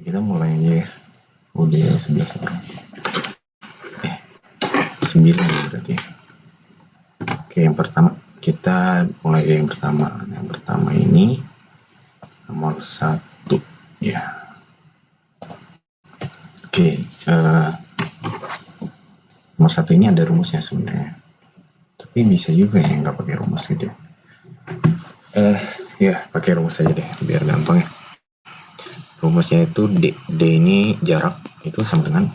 Kita mulai aja ya. Udah 11 orang. 9 berarti. Oke, yang pertama kita mulai dari yang pertama. Yang pertama ini nomor 1 ya. Oke, nomor 1 ini ada rumusnya sebenarnya. Tapi bisa juga ya nggak pakai rumus gitu. Ya pakai rumus aja deh biar gampang ya. Rumusnya itu D ini jarak itu sama dengan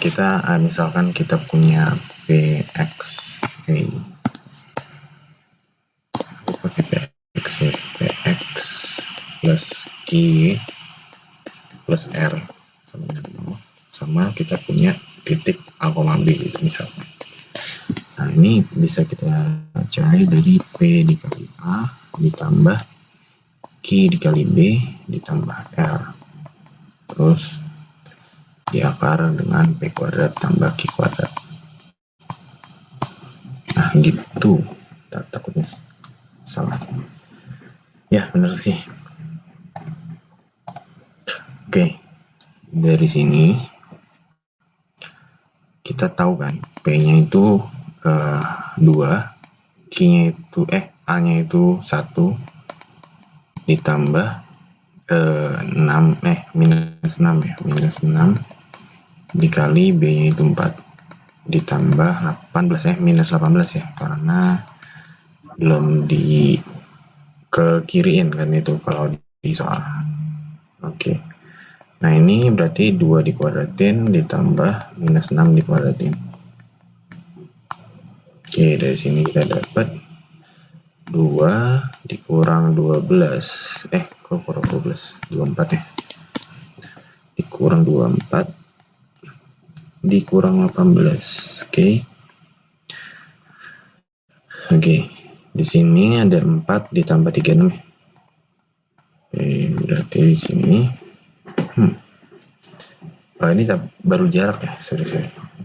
kita misalkan kita punya Px pakai Px ya, Px plus Q plus R sama dengan 0, sama kita punya titik A, B gitu misalkan. Nah ini bisa kita cari dari P dikali A ditambah Q dikali B ditambah R, terus diakar dengan P kuadrat tambah Q kuadrat. Nah gitu, takutnya salah ya, bener sih. Oke, dari sini kita tahu kan P nya itu 2, Q nya itu A nya itu 1 ditambah 6 minus 6 ya, minus 6 dikali B nya itu 4 ditambah 18 minus 18 ya, karena belum di ke kiriin kan itu kalau di soal. Oke. Nah ini berarti 2 dikuadratin ditambah minus 6 dikuadratin. Oke, dari sini kita dapat 2 dikurang 12 kok kurang 12, 24 ya, dikurang 24 dikurang 18. Oke, di sini ada 4 ditambah 36 ya. Berarti di sini ini baru jarak ya, sorry.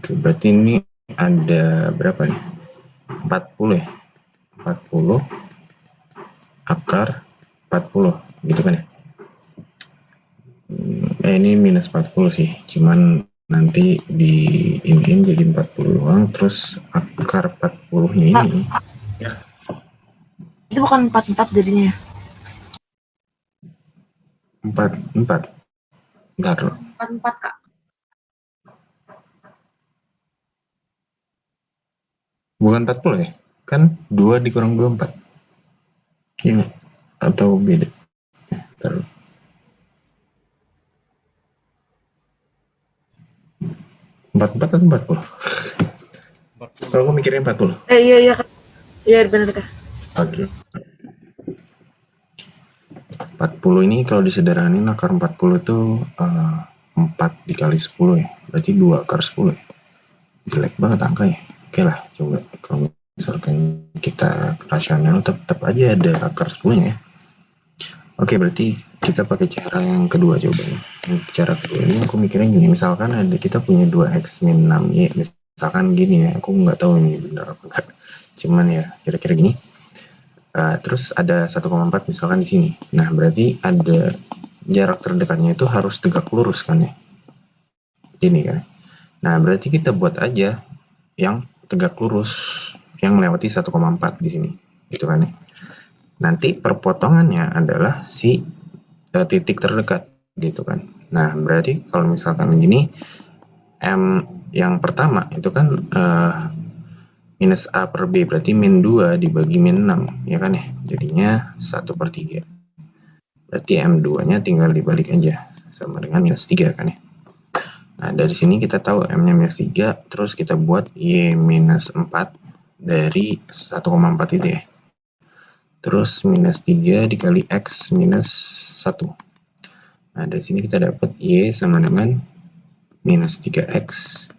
Oke, berarti ini ada berapa nih, 40 ya, 40 akar 40 gitu kan ya. Ini minus 40 sih, cuman nanti di ini jadi 40 doang, terus akar 40 nya ini ya. Itu bukan 44 jadinya. 44. Bentar loh. 44 Kak. Bukan 40 ya? Kan 2 dikurang 24. Iya, atau beda? Bentar loh. 44 atau 40? Kalau aku mikirnya 40. Iya benar Kak. Oke. 40 ini kalau disederhanain akar 40 itu 4 dikali 10 ya. Berarti 2 akar 10 ya. Jelek banget angkanya. Oke lah, coba kalau misalkan kita rasional tetap aja ada akar 10 nya ya. Oke, berarti kita pakai cara yang kedua coba. Cara kedua ini aku mikirnya gini, misalkan ada kita punya 2x min 6y, misalkan gini ya, aku nggak tahu ini benar apa enggak. Cuman ya kira-kira gini. Terus ada 1,4 misalkan di sini. Nah, berarti ada jarak terdekatnya itu harus tegak lurus kan ya. Ini kan. Nah, berarti kita buat aja yang tegak lurus yang melewati 1,4 di sini. Gitu kan ya. Nanti perpotongannya adalah si titik terdekat gitu kan. Nah, berarti kalau misalkan gini, M yang pertama itu kan minus A per B, berarti min 2 dibagi min 6 ya kan ya, jadinya 1/3. Berarti M2 nya tinggal dibalik aja sama dengan minus 3 kan ya. Nah dari sini kita tahu M nya minus 3, terus kita buat Y minus 4 dari 1,4 itu ya, terus minus 3 dikali X minus 1. Nah dari sini kita dapat Y sama dengan minus 3X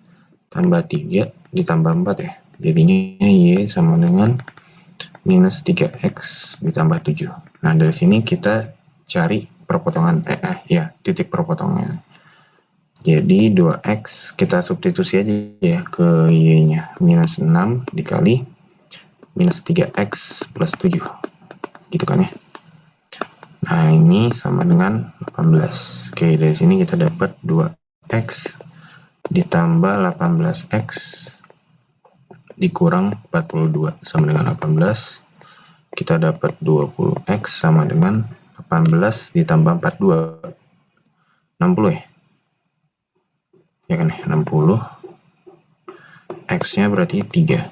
tambah 3 ditambah 4 ya, jadinya Y sama dengan minus 3X ditambah 7. Nah dari sini kita cari perpotongan titik perpotongannya. Jadi 2X kita substitusi aja ya ke Y nya, minus 6 dikali minus 3X plus 7 gitu kan ya. Nah ini sama dengan 18. Oke, dari sini kita dapat 2x ditambah 18x dikurang 42 sama dengan 18. Kita dapat 20x sama dengan 18 ditambah 42. 60 ya? Ya kan ya, 60. X-nya berarti 3.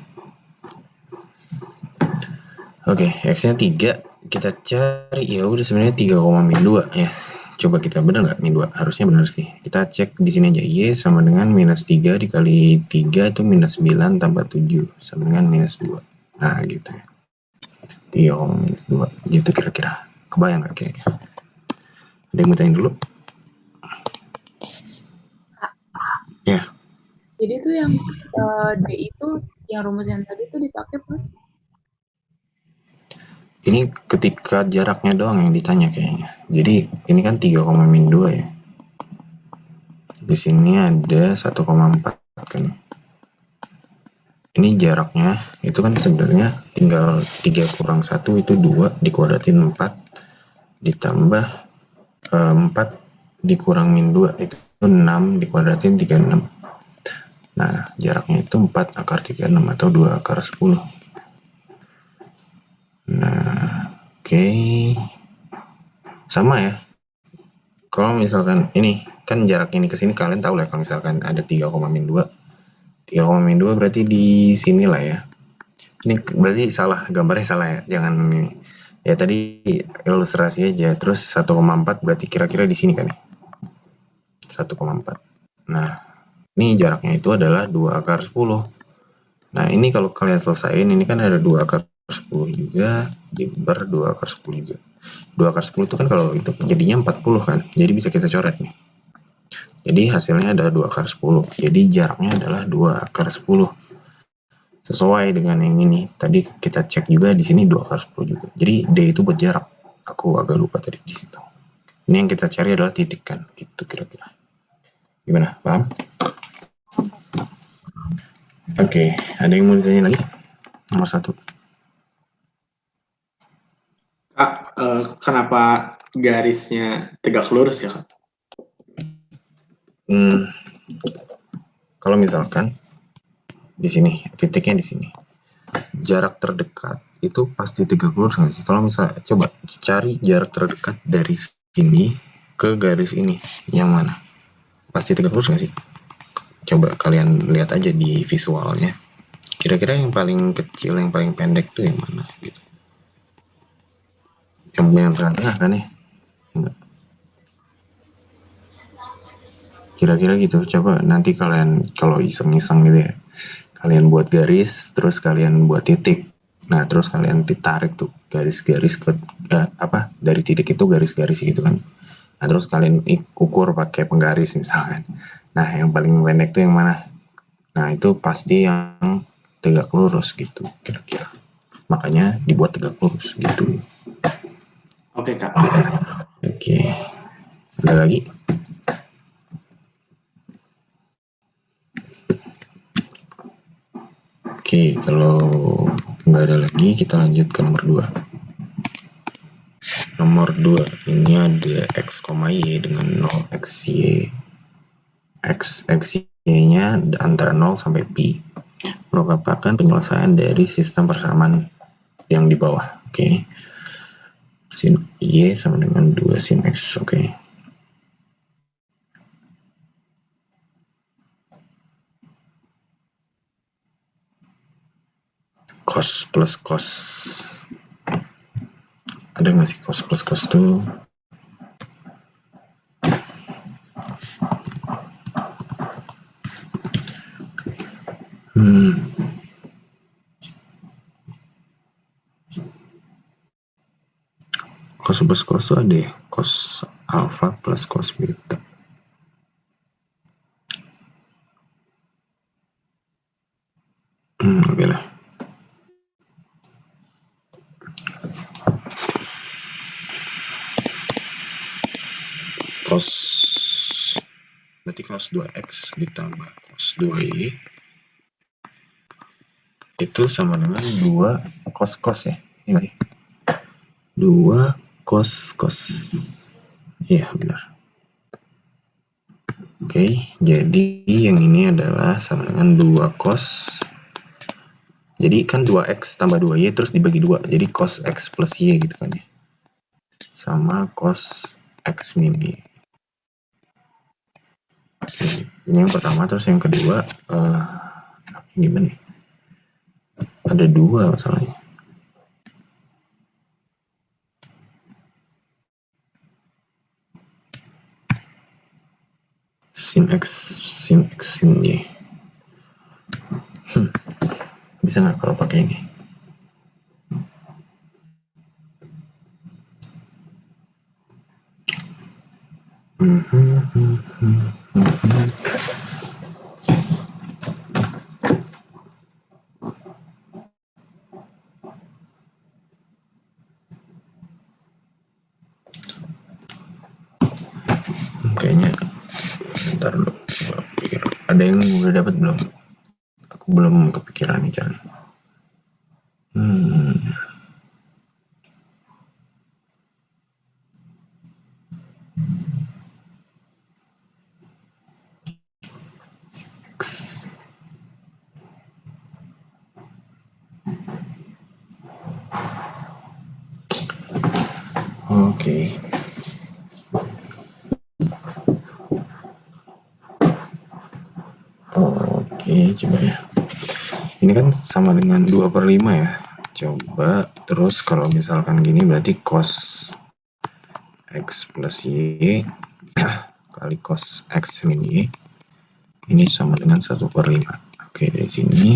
Oke, X-nya 3. Kita cari, ya udah sebenarnya 3,-2 ya. Coba kita benar nggak min 2? Harusnya benar sih. Kita cek di sini aja. Y sama dengan minus 3 dikali 3 itu minus 9 tambah 7 sama dengan minus 2. Nah, gitu ya. 3,-2. Gitu kira-kira. Kebayang nggak kira-kira? Ada yang mau tanya dulu? Ya. Jadi itu yang D itu, yang rumus yang tadi itu dipakai pas? Ini ketika jaraknya doang yang ditanya kayaknya. Jadi ini kan 3,-2 ya. Di sini ada 1,4 kan. Ini jaraknya itu kan sebenarnya tinggal 3 kurang 1 itu 2 dikuadratin 4 ditambah 4 dikurang min 2 itu 6 dikuadratin 36. Nah, jaraknya itu 4 akar 36 atau 2 akar 10. Nah, oke. Sama ya. Kalau misalkan ini kan jarak ini ke sini kalian tahu lah, kalau misalkan ada 3,-2. 3,-2 berarti di sini lah ya. Ini berarti salah, gambarnya salah ya. Jangan ini. Ya tadi ilustrasi aja. Terus 1,4 berarti kira-kira di sini kan ya. 1,4. Nah, ini jaraknya itu adalah 2 akar 10. Nah, ini kalau kalian selesaiin, ini kan ada 2 akar 10 juga, ber 2 akar 10 juga. 2 akar 10 itu kan kalau itu jadinya 40 kan. Jadi bisa kita coret nih. Jadi hasilnya adalah 2 akar 10. Jadi jaraknya adalah 2 akar 10. Sesuai dengan yang ini. Tadi kita cek juga di sini 2 akar 10 juga. Jadi D itu buat jarak. Aku agak lupa tadi di situ. Ini yang kita cari adalah titik kan. Gitu kira-kira. Gimana? Paham? Oke, ada yang mau ditanya lagi? Nomor 1. Kak, kenapa garisnya tegak lurus ya, Kak? Kalau misalkan di sini, titiknya di sini. Jarak terdekat itu pasti tegak lurus nggak sih? Kalau misalnya coba cari jarak terdekat dari sini ke garis ini, yang mana? Pasti tegak lurus nggak sih? Coba kalian lihat aja di visualnya. Kira-kira yang paling kecil, yang paling pendek tuh yang mana? Gitu. Yang tengah-tengah kan ya? Enggak. Kira-kira gitu. Coba nanti kalian kalau iseng-iseng gitu ya, kalian buat garis, terus kalian buat titik. Nah, terus kalian ditarik tuh garis-garis ke dari titik itu garis-garis gitu kan. Nah, terus kalian ukur pakai penggaris misalkan. Nah, yang paling pendek tuh yang mana? Nah, itu pasti yang tegak lurus gitu kira-kira. Makanya dibuat tegak lurus gitu. Oke, Kak. Oke. Ada lagi? Oke, kalau nggak ada lagi kita lanjut ke nomor 2. Nomor 2 ini ada x, y dengan 0 xy. X-nya antara 0 sampai pi. Merupakan penyelesaian dari sistem persamaan yang di bawah. Oke. Sin y sama dengan 2 sin x. Oke. Cos plus cos. Ada nggak sih cos plus cos tuh? Cos plus cos tuh ada ya? Cos alpha plus cos beta. Oke lah. Cos berarti cos 2x ditambah cos 2y itu sama dengan 2 cos cos ya. Ini 2 cos cos. Iya, benar. Oke, jadi yang ini adalah sama dengan 2 cos. Jadi kan 2x tambah 2y terus dibagi 2. Jadi cos x plus y gitu kan ya. Sama cos x min y. Oke, ini yang pertama, terus yang kedua enaknya gimana nih? Ada 2 masalahnya. Sin x sin y. Bisa nggak kalau pakai ini? Kayaknya bentar dulu. Ada yang udah dapat belum? Aku belum kepikiran nih cara. Oke. Oke, coba ya. Ini kan sama dengan 2/5 ya. Coba terus kalau misalkan gini berarti cos x plus y kali cos x min y ini sama dengan 1/5. Oke, dari sini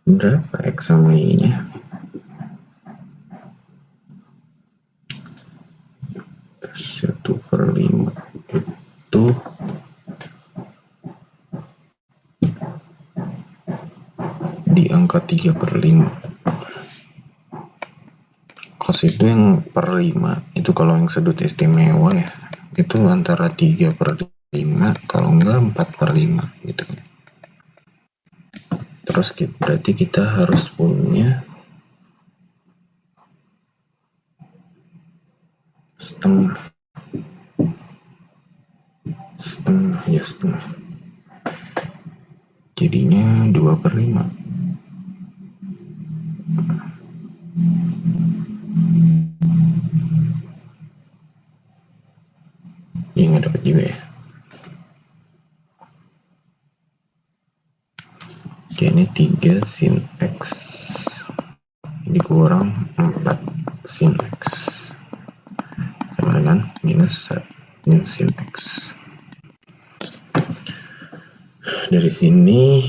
berapa x sama y nya? 1/5 itu di angka 3/5. Cos itu yang per 5 itu kalau yang sudut istimewa ya, itu antara 3/5 kalau enggak 4/5 gitu kan. Terus berarti kita harus punya setengah ya, setengah, jadinya 2/5. Ini nggak dapat juga ya. Oke, ini 3 sin x dikurang 4 sin x sama dengan minus sin x. Dari sini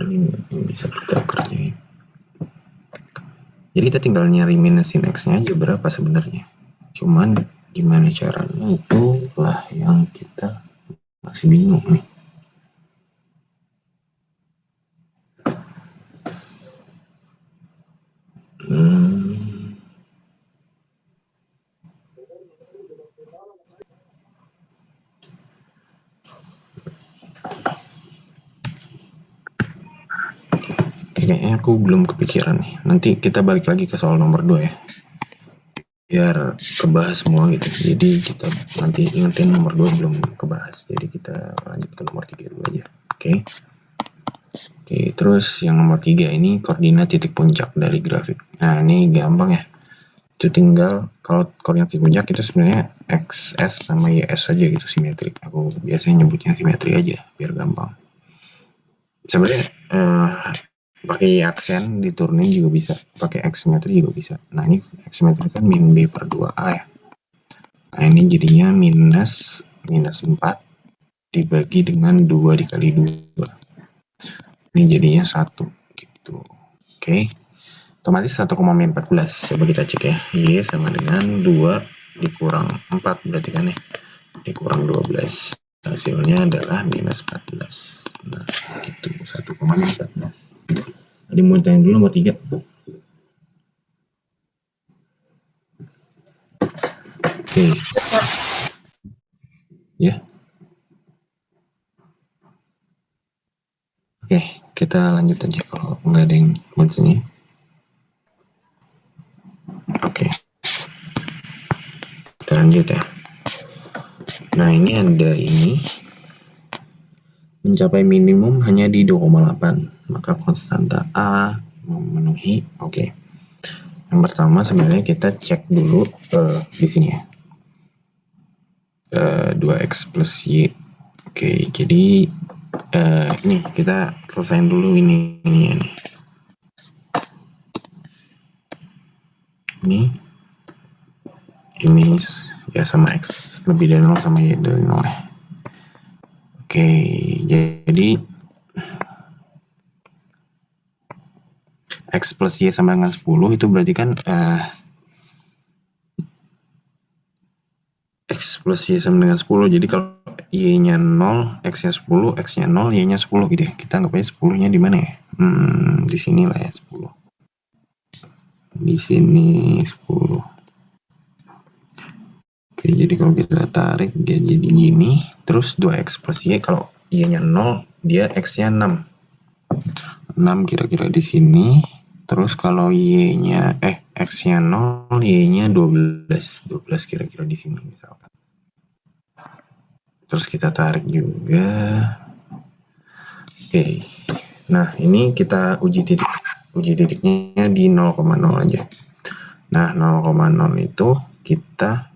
ini bisa kita kerjain. Jadi kita tinggal nyari minus sin x-nya aja berapa sebenarnya. Cuman gimana caranya itulah yang kita masih bingung nih. Kayaknya aku belum kepikiran nih. Nanti kita balik lagi ke soal nomor 2 ya. Biar kebahas semua gitu. Jadi kita nanti ingetin nomor 2 belum kebahas. Jadi kita lanjut ke nomor 3 dulu aja. Oke. Oke, terus yang nomor 3 ini koordinat titik puncak dari grafik. Nah, ini gampang ya. Itu tinggal kalau koordinat titik puncak itu sebenarnya XS sama YS aja gitu, simetrik. Aku biasanya nyebutnya simetri aja biar gampang. Sebenarnya pakai aksen diturunin juga bisa, pakai X simetri juga bisa. Nah, ini X simetri kan min B per 2A ya. Nah, ini jadinya minus 4 dibagi dengan 2 dikali 2. Ini jadinya 1 gitu. Oke. Otomatis 1,14. Coba kita cek ya. Y sama dengan 2 dikurang 4 berarti kan ya. Dikurang 12. Hasilnya adalah minus 14. Nah, itu 1,14. Tadi mau tanya dulu nomor 3. Oke. Ya. Oke, kita lanjut aja kalau nggak ada yang mau tanya. Kita lanjut ya. Nah, ini ada ini mencapai minimum hanya di 2,8, maka konstanta A memenuhi. Oke. Yang pertama sebenarnya kita cek dulu di sini ya. 2x plus y. Oke, jadi ini kita selesain dulu ini ya nih. Ini ya sama x lebih dari 0 sama y dari 0 ya. Oke, jadi x plus y sama dengan 10 itu berarti kan x plus y sama dengan 10. Jadi kalau y-nya 0, x-nya 10, x-nya 0, y-nya 10 gitu ya. Kita anggap aja 10-nya di mana ya? Di sini lah ya 10. Di sini 10. Oke, jadi kalau kita tarik dia jadi gini, terus 2x plus y, kalau y-nya 0, dia x-nya 6. 6 kira-kira di sini. Terus kalau y-nya x-nya 0, y-nya 12. 12 kira-kira di sini misalkan. Terus kita tarik juga. Oke. Nah, ini kita uji titik. Uji titiknya di 0,0 aja. Nah, 0,0 itu kita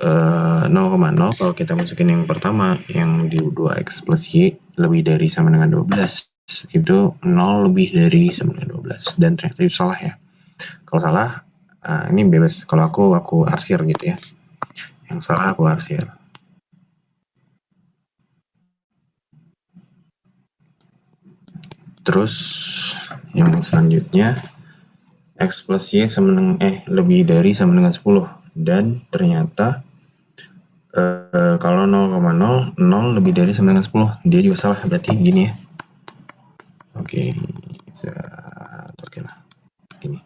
0,0 kalau kita masukin yang pertama yang di 2x plus y lebih dari sama dengan 12, itu 0 lebih dari sama dengan 12, dan ternyata itu salah ya. Kalau salah ini bebas, kalau aku arsir gitu ya. Yang salah aku arsir. Terus yang selanjutnya x plus y sama dengan lebih dari sama dengan 10, dan ternyata kalau 0,0 0 lebih dari sama dengan 10, dia juga salah, berarti gini ya. Oke, oke lah gini.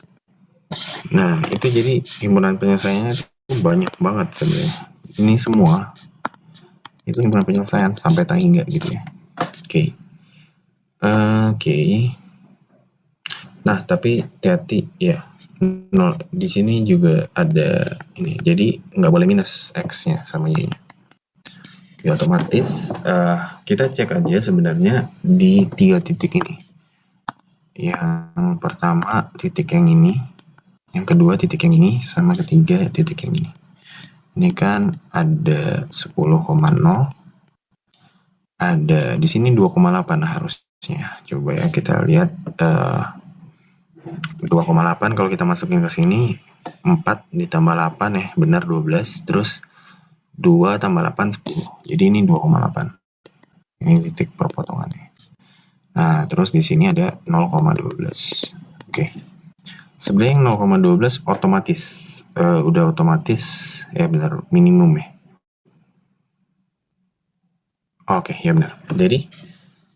Nah, itu jadi himpunan penyelesaiannya itu banyak banget sebenarnya. Ini semua itu himpunan penyelesaian sampai tak hingga gitu ya. Oke. Nah, tapi hati-hati ya. 0 di sini juga ada ini. Jadi nggak boleh minus x-nya sama y-nya. Oke, otomatis kita cek aja sebenarnya di 3 titik ini. Yang pertama titik yang ini, yang kedua titik yang ini, sama ketiga titik yang ini. Ini kan ada 10,0, ada di sini 2,8 harusnya. Coba ya kita lihat 2,8 kalau kita masukin ke sini 4 ditambah 8 ya, benar 12, terus 2 tambah 8 10. Jadi ini 2,8. Ini titik perpotongannya. Nah, terus di sini ada 0,12. Oke. Sebenarnya yang 0,12 otomatis udah otomatis ya, benar minimum ya. Oke, ya benar. Jadi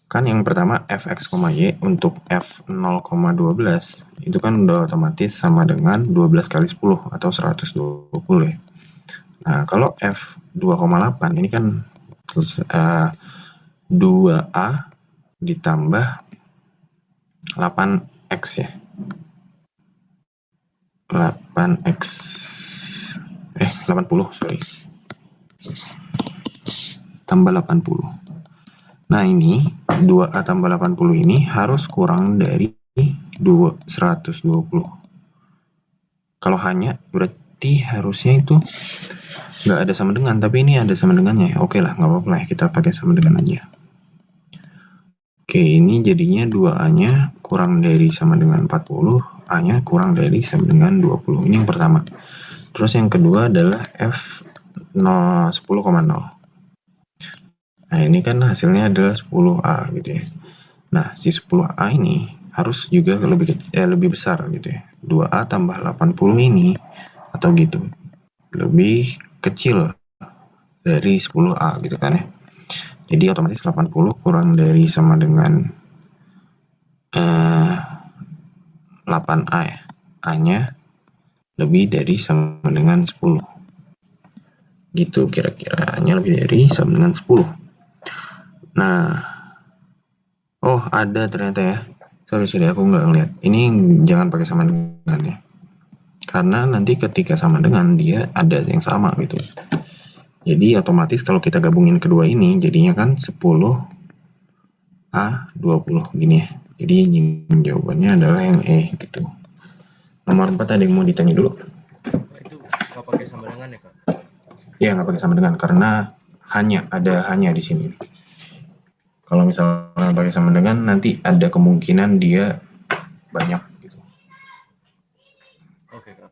kan yang pertama fx, y untuk f 0,12 itu kan udah otomatis sama dengan 12 kali 10 atau 120 ya. Nah, kalau f 2,8 ini kan 2a ditambah 8x ya. 8x 80, sorry. Tambah 80. Nah, ini 2A tambah 80 ini harus kurang dari 120. Kalau hanya berarti harusnya itu nggak ada sama dengan, tapi ini ada sama dengannya. Oke lah, nggak apa-apa lah, kita pakai sama dengan aja. Oke, ini jadinya 2A-nya kurang dari sama dengan 40, A-nya kurang dari sama dengan 20. Ini yang pertama. Terus yang kedua adalah F 10,0. Nah, ini kan hasilnya adalah 10A gitu ya. Nah, si 10A ini harus juga lebih besar gitu ya. 2A tambah 80 ini atau gitu. Lebih kecil dari 10A gitu kan ya. Jadi otomatis 80 kurang dari sama dengan 8A ya. A-nya lebih dari sama dengan 10. Gitu kira-kira, A-nya lebih dari sama dengan 10. Nah, oh ada ternyata ya. Sorry aku nggak ngeliat. Ini jangan pakai sama dengan ya. karena nanti ketika sama dengan dia ada yang sama gitu. Jadi otomatis kalau kita gabungin kedua ini jadinya kan 10A20 gini ya. Jadi jawabannya adalah yang E gitu. Nomor 4 ada yang mau ditanya dulu? Itu nggak pakai sama dengan ya, Kak? Ya, nggak pakai sama dengan karena hanya di sini. Kalau misalnya pakai sama dengan nanti ada kemungkinan dia banyak gitu. Oke, Kak.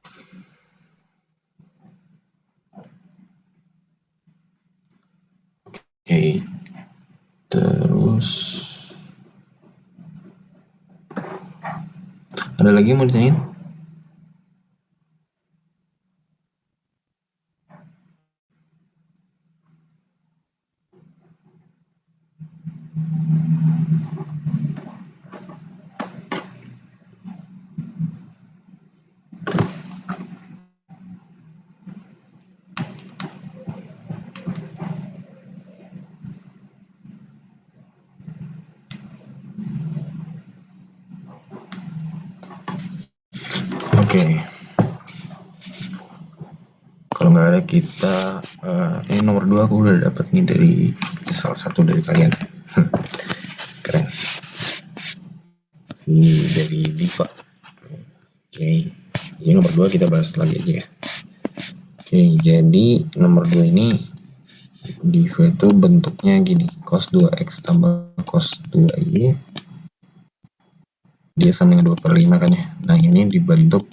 Oke. Terus ada lagi yang mau ditanyain? Oke. Kalau nggak ada kita, ini nomor 2 aku udah dapet nih dari salah satu dari kalian. Keren. Si dari Diva. Oke. Jadi nomor 2 kita bahas lagi aja ya. Oke, jadi nomor 2 ini Diva itu bentuknya gini, cos 2x tambah cos 2y dia sama dengan 2/5 kan ya. Nah ini dibentuk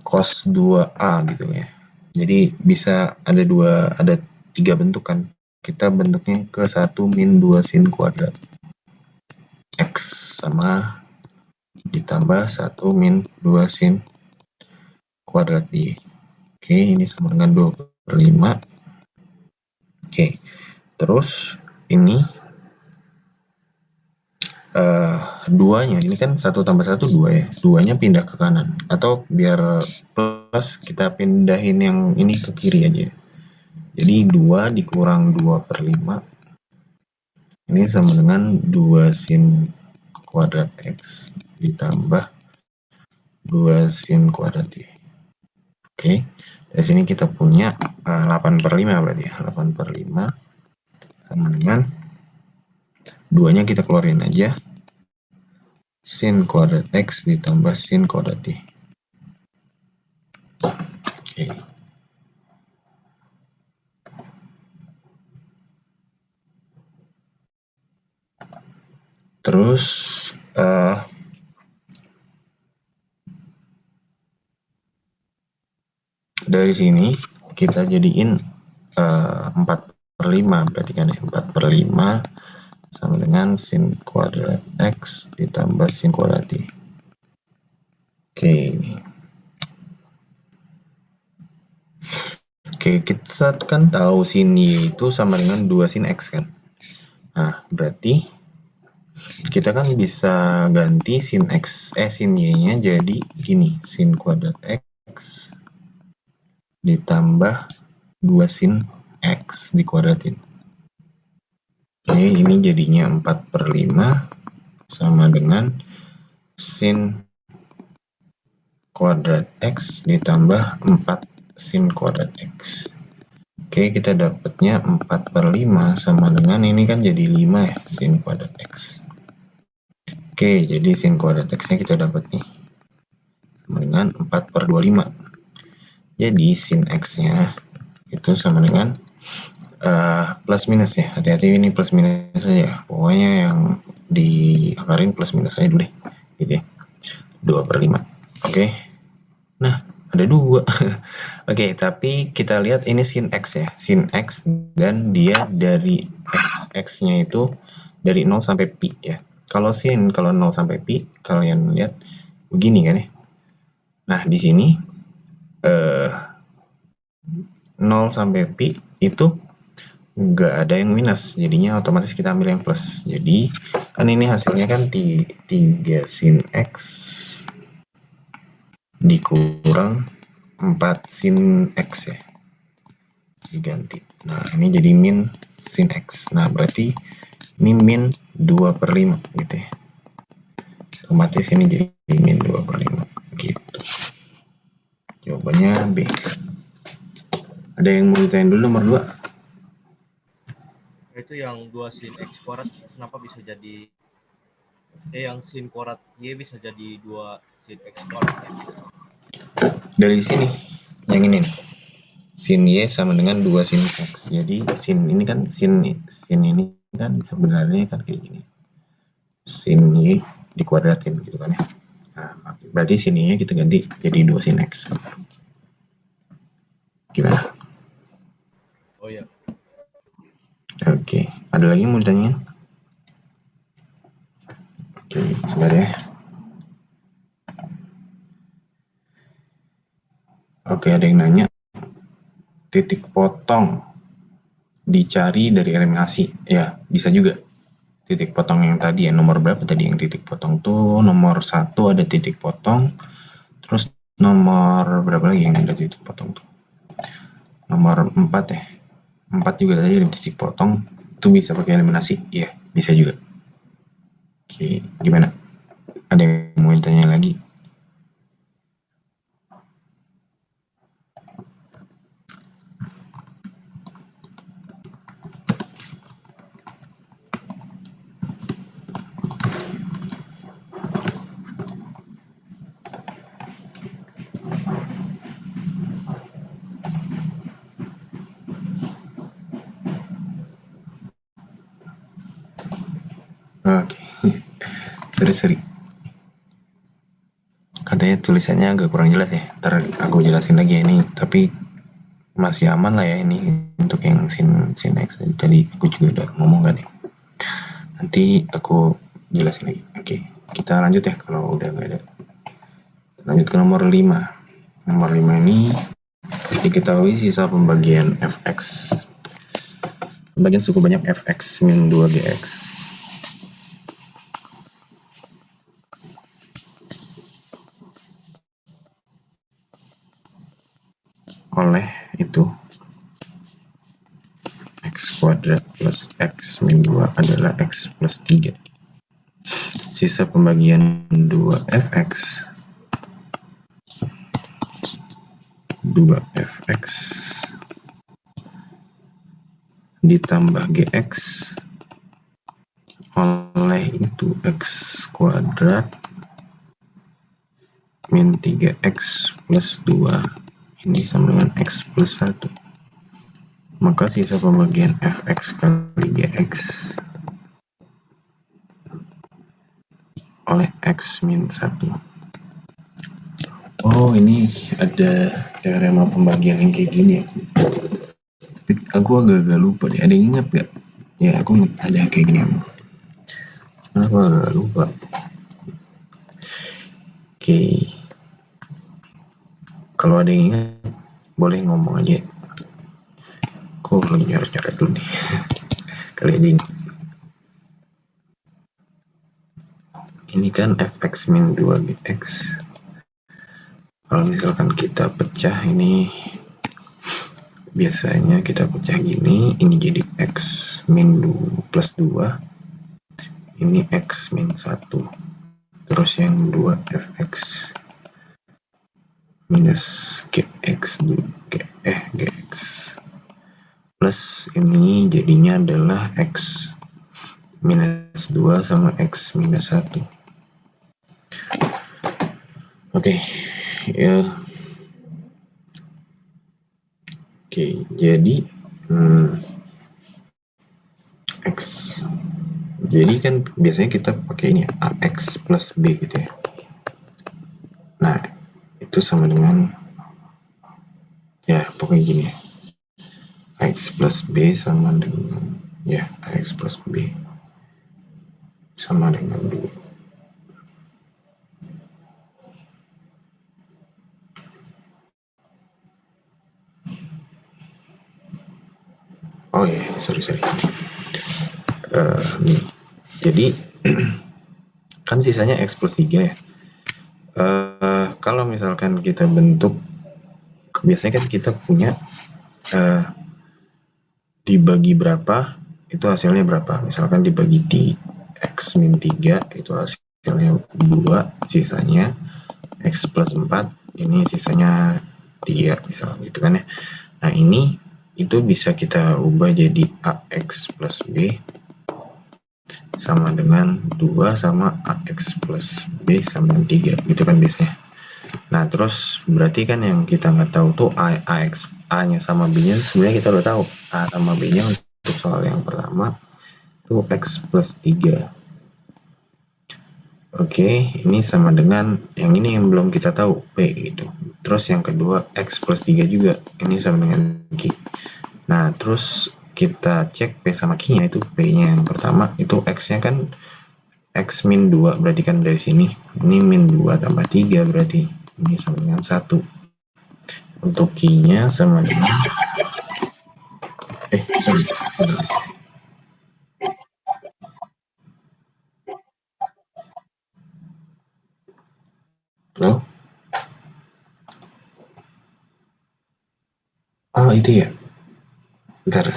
cos 2a gitu ya. Jadi bisa ada 3 bentuk kan. Kita bentuknya ke 1 min 2 sin kuadrat x sama ditambah 1 min 2 sin kuadrat y. Oke, ini sama dengan 2/5. Oke, terus ini duanya ini kan 1 tambah 1 2 ya, duanya pindah ke kanan atau biar plus kita pindahin yang ini ke kiri aja. Jadi 2 dikurang 2/5 ini sama dengan 2 sin kuadrat x ditambah 2 sin kuadrat y. Oke, dari sini kita punya 8/5 berarti ya, 8/5 sama dengan 2-nya kita keluarin aja, sin kuadrat x ditambah sin kuadrat y. Oke. Terus dari sini kita jadiin 4/5 berarti kan ya, 4/5 sama dengan sin kuadrat x ditambah sin kuadrat y. Oke, kita kan tahu sin y itu sama dengan 2 sin x kan. Nah, berarti kita kan bisa ganti sin y-nya jadi gini, sin kuadrat x ditambah 2 sin x dikuadratin. Oke, ini jadinya 4/5 sama dengan sin kuadrat x ditambah 4 sin kuadrat x. Oke, kita dapatnya 4/5 sama dengan ini kan jadi 5 ya, sin kuadrat x. Oke, jadi sin kuadrat x-nya kita dapat nih sama dengan 4/25. Jadi sin x-nya itu sama dengan plus minus ya, hati-hati ini plus minus saja, pokoknya yang diakarin plus minus aja dulu deh gitu ya, 2/5. Oke, nah ada 2. Oke, tapi kita lihat ini sin x ya, sin x dan dia dari x-nya itu dari 0 sampai pi ya. Kalau 0 sampai pi kalian lihat begini kan ya. Nah di sini 0 sampai pi itu nggak ada yang minus, jadinya otomatis kita ambil yang plus. Jadi kan ini hasilnya kan 3 sin x dikurang 4 sin x ya, diganti. Nah ini jadi min sin x. Nah berarti ini min 2/5 gitu ya, otomatis ini jadi min 2/5 gitu. Jawabannya B. Ada yang mau ditanyain dulu nomor 2? Itu yang 2 sin X kuadrat kenapa bisa jadi yang sin kuadrat Y bisa jadi 2 sin X kuadrat ya? Dari sini, yang ini nih. Sin Y sama dengan 2 sin X. Jadi sin ini kan sin ini kan sebenarnya kan kayak gini. Sin Y dikuadratin gitu kan ya. Nah, berarti sin Y kita ganti jadi 2 sin X. Gimana? Oh ya. Oke, ada lagi yang mau ditanyain? Oke, sebentar ya. Oke, ada yang nanya. Titik potong dicari dari eliminasi. Ya, bisa juga. Titik potong yang tadi ya, nomor berapa tadi yang titik potong tuh? Nomor 1 ada titik potong. Terus nomor berapa lagi yang ada titik potong tuh? Nomor 4 ya. 4 juga tadi ada titik potong. Itu bisa pakai eliminasi? Iya, bisa juga. Oke, gimana? Ada yang mau tanya lagi? Oke, seri-seri. Katanya tulisannya agak kurang jelas ya. Ntar aku jelasin lagi ya ini. Tapi masih aman lah ya ini untuk yang sin X. Jadi aku juga udah ngomong kan ya. Nanti aku jelasin lagi. Oke, kita lanjut ya kalau udah nggak ada. Lanjut ke nomor 5. Nomor 5 ini diketahui sisa pembagian fx. Pembagian suku banyak fx min 2gx. Oleh itu x kuadrat plus x min 2 adalah x plus 3. Sisa pembagian 2fx 2fx ditambah gx oleh itu x kuadrat min 3x plus 2 ini sama dengan x plus 1. Maka sisa pembagian fx kali gx oleh x min 1. Oh, ini ada teorema pembagian yang kayak gini ya. Tapi aku agak lupa deh. Ada yang ingat gak? Ya, aku ingat ada kayak gini. Kenapa agak lupa? Oke. Kalau ada yang ingat, boleh ngomong aja. Aku lagi nyoret-nyoret dulu nih. Kali aja ini. Ini kan fx min 2gx. Kalau misalkan kita pecah ini, biasanya kita pecah gini, ini jadi x min 2 plus 2, ini x min 1, terus yang 2 fx minus gx plus ini jadinya adalah x minus 2 sama x minus 1. Oke, ya. Oke, jadi x. Jadi kan biasanya kita pakai ini ax plus b gitu ya. Nah, itu sama dengan ya pokoknya gini ya. Ax plus b sama dengan ya ax plus b sama dengan 2. Oh ya, sorry. Jadi kan sisanya x plus 3 ya. Kalau misalkan kita bentuk, biasanya kan kita punya dibagi berapa, itu hasilnya berapa. Misalkan dibagi di x min 3, itu hasilnya 2, sisanya x plus 4, ini sisanya 3 misalnya gitu kan ya. Nah ini itu bisa kita ubah jadi AX plus B sama dengan 2 sama AX plus B sama dengan 3 gitu kan biasanya. Nah terus berarti kan yang kita nggak tahu tuh AX, A nya sama B nya sebenarnya kita udah tahu. A sama B nya untuk soal yang pertama itu X plus 3. Oke, ini sama dengan yang ini yang belum kita tahu, P gitu. Terus yang kedua X plus 3 juga, ini sama dengan Q. Nah terus kita cek P sama Q nya, itu P nya yang pertama itu X nya kan X min 2, berarti kan dari sini ini min 2 tambah 3, berarti ini sama dengan 1. Untuk Q nya sama dengan sorry. Halo? Oh itu ya, bentar.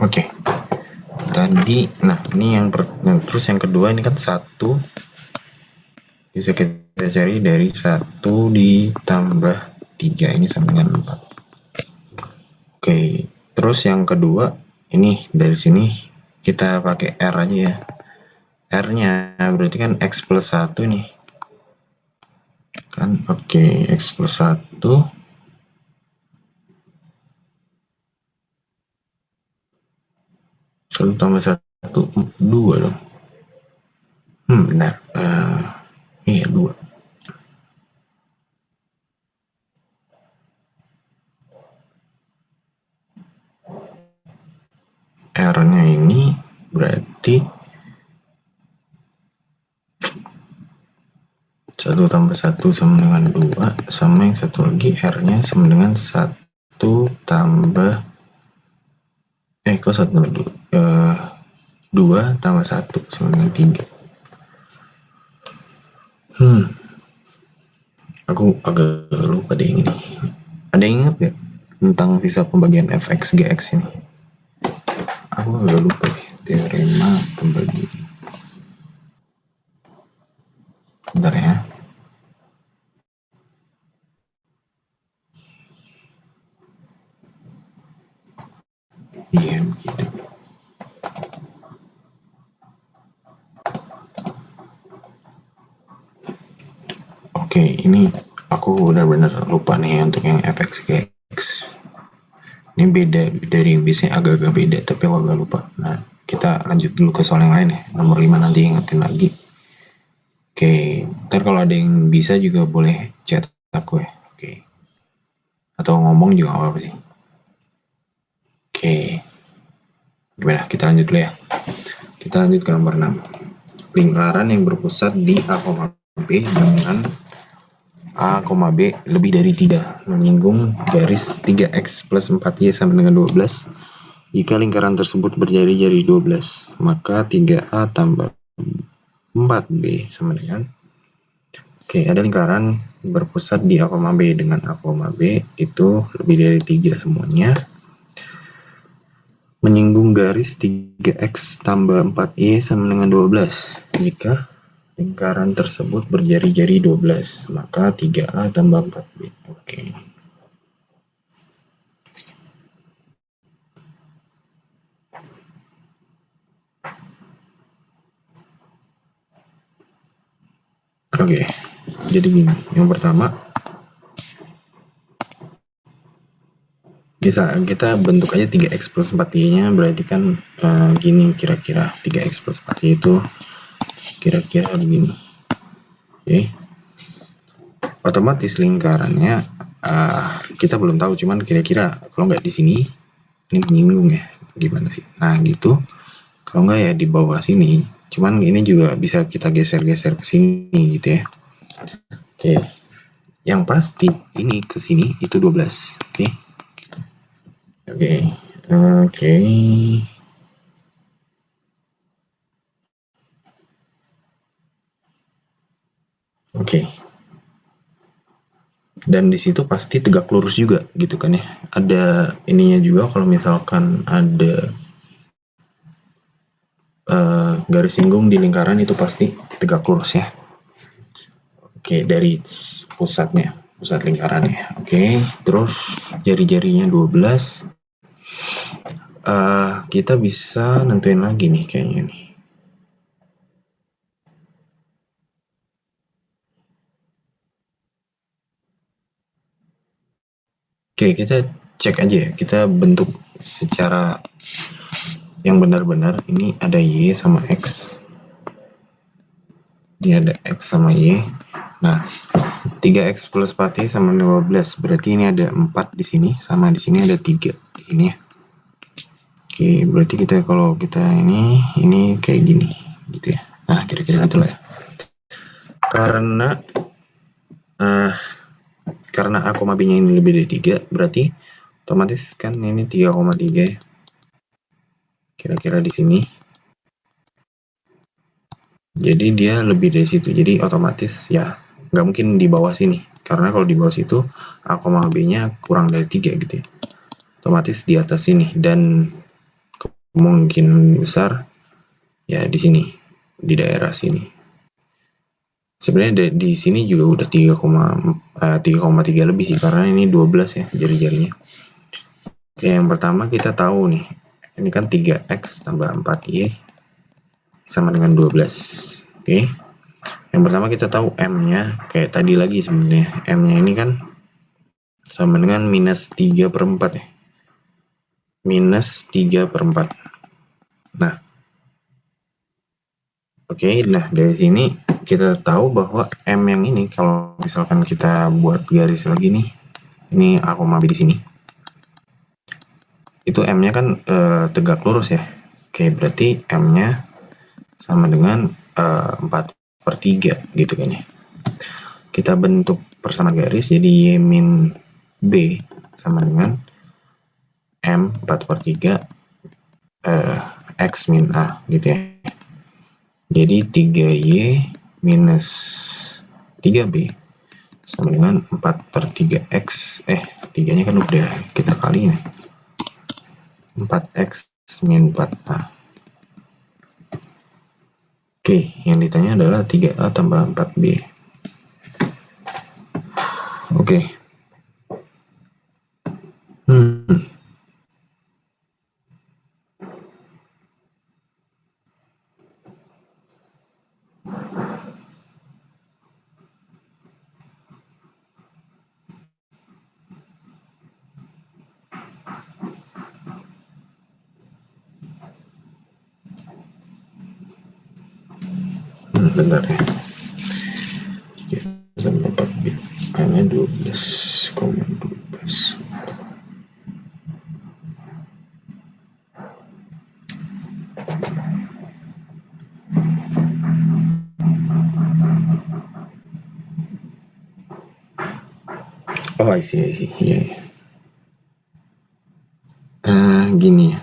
Oke. Tadi, nah ini yang terus yang kedua ini kan 1 bisa kita cari dari 1 ditambah 3, ini sama dengan 4. Oke, terus yang kedua ini dari sini kita pakai R aja ya. R nya berarti kan X plus 1 nih kan. Oke, X plus 1 1 tambah 1 2 dong. Benar. Iya 2. R-nya ini berarti 1 tambah 1 sama dengan 2, sama yang satu lagi R-nya sama dengan 1 tambah kok 1 tambah 2 2 tambah 1 sama dengan 3. Aku agak lupa deh ini. Ada yang ingat gak tentang sisa pembagian fx gx ini? Aku agak lupa deh. Teorema pembagian. Bentar ya. Iya begitu. Oke, ini aku benar-benar lupa nih untuk yang fx gx. Ini beda dari biasanya, agak-agak beda, tapi aku agak lupa. Nah, kita lanjut dulu ke soal yang lain ya. Nomor 5 nanti ingetin lagi. Oke, ntar kalau ada yang bisa juga boleh chat aku ya. Oke. Atau ngomong juga nggak apa-apa sih. Oke. Gimana? Kita lanjut dulu ya. Kita lanjut ke nomor 6. Lingkaran yang berpusat di A, B dengan A, B lebih dari 3, menyinggung garis 3x plus 4y sama dengan 12. Jika lingkaran tersebut berjari-jari 12, maka 3A tambah 4B sama dengan, ada lingkaran berpusat di A, B dengan A, B itu lebih dari 3 semuanya, menyinggung garis 3x tambah 4y sama dengan 12. Jika lingkaran tersebut berjari-jari 12, maka 3A tambah 4B. Oke, jadi gini. Yang pertama, bisa kita bentuk aja 3x plus 4y-nya, berarti kan gini kira-kira. 3x plus 4y itu kira-kira begini. Oke. otomatis lingkarannya kita belum tahu, cuman kira-kira kalau nggak di sini ini menyinggung ya, gimana sih? Nah gitu, kalau nggak ya di bawah sini, cuman ini juga bisa kita geser-geser ke sini gitu ya. Oke, yang pasti ini ke sini itu 12. Oke. Dan di situ pasti tegak lurus juga gitu kan ya. Ada ininya juga kalau misalkan ada garis singgung di lingkaran itu pasti tegak lurus ya. Oke, dari pusat lingkarannya. Oke, terus jari-jarinya 12. Kita bisa nentuin lagi nih kayaknya nih. Oke, kita cek aja ya. Kita bentuk secara yang benar-benar. Ini ada Y sama X. Ini ada X sama Y. Nah, 3X plus 4Y sama 15. Berarti ini ada 4 di sini, sama di sini ada 3 di sini ya. Oke, berarti kalau kita ini kayak gini gitu ya. Nah, kira-kira itulah ya. Karena A, B-nya ini lebih dari 3, berarti otomatis kan ini 3,3 ya. Kira-kira di sini. Jadi dia lebih dari situ. Jadi otomatis ya nggak mungkin di bawah sini. Karena kalau di bawah situ A, B-nya kurang dari 3 gitu ya. Otomatis di atas sini, dan kemungkinan besar ya di sini, di daerah sini. Sebenarnya di sini juga udah 3,3 lebih sih, karena ini 12 ya jari-jarinya. Oke, yang pertama kita tahu nih, ini kan 3X tambah 4Y sama dengan 12. Oke, yang pertama kita tahu M-nya, kayak tadi lagi sebenarnya. M-nya ini kan sama dengan minus 3/4 ya. Minus 3/4. Nah, oke, nah dari sini kita tahu bahwa M yang ini kalau misalkan kita buat garis lagi nih, ini A, B di sini. Itu M-nya kan tegak lurus ya. Oke, berarti M-nya sama dengan 4/3 gitu kan ya. Kita bentuk persamaan garis, jadi Y min B sama dengan M 4/3 X min A gitu ya. Jadi 3Y minus 3B sama dengan 4/3X. 3-nya kan udah kita kali nih. 4X min 4A. Oke, yang ditanya adalah 3A tambah 4B. Oke. Bentar ya. Oke, tambah 4B. A-nya 12,12. Oh, I see. Iya. Gini ya.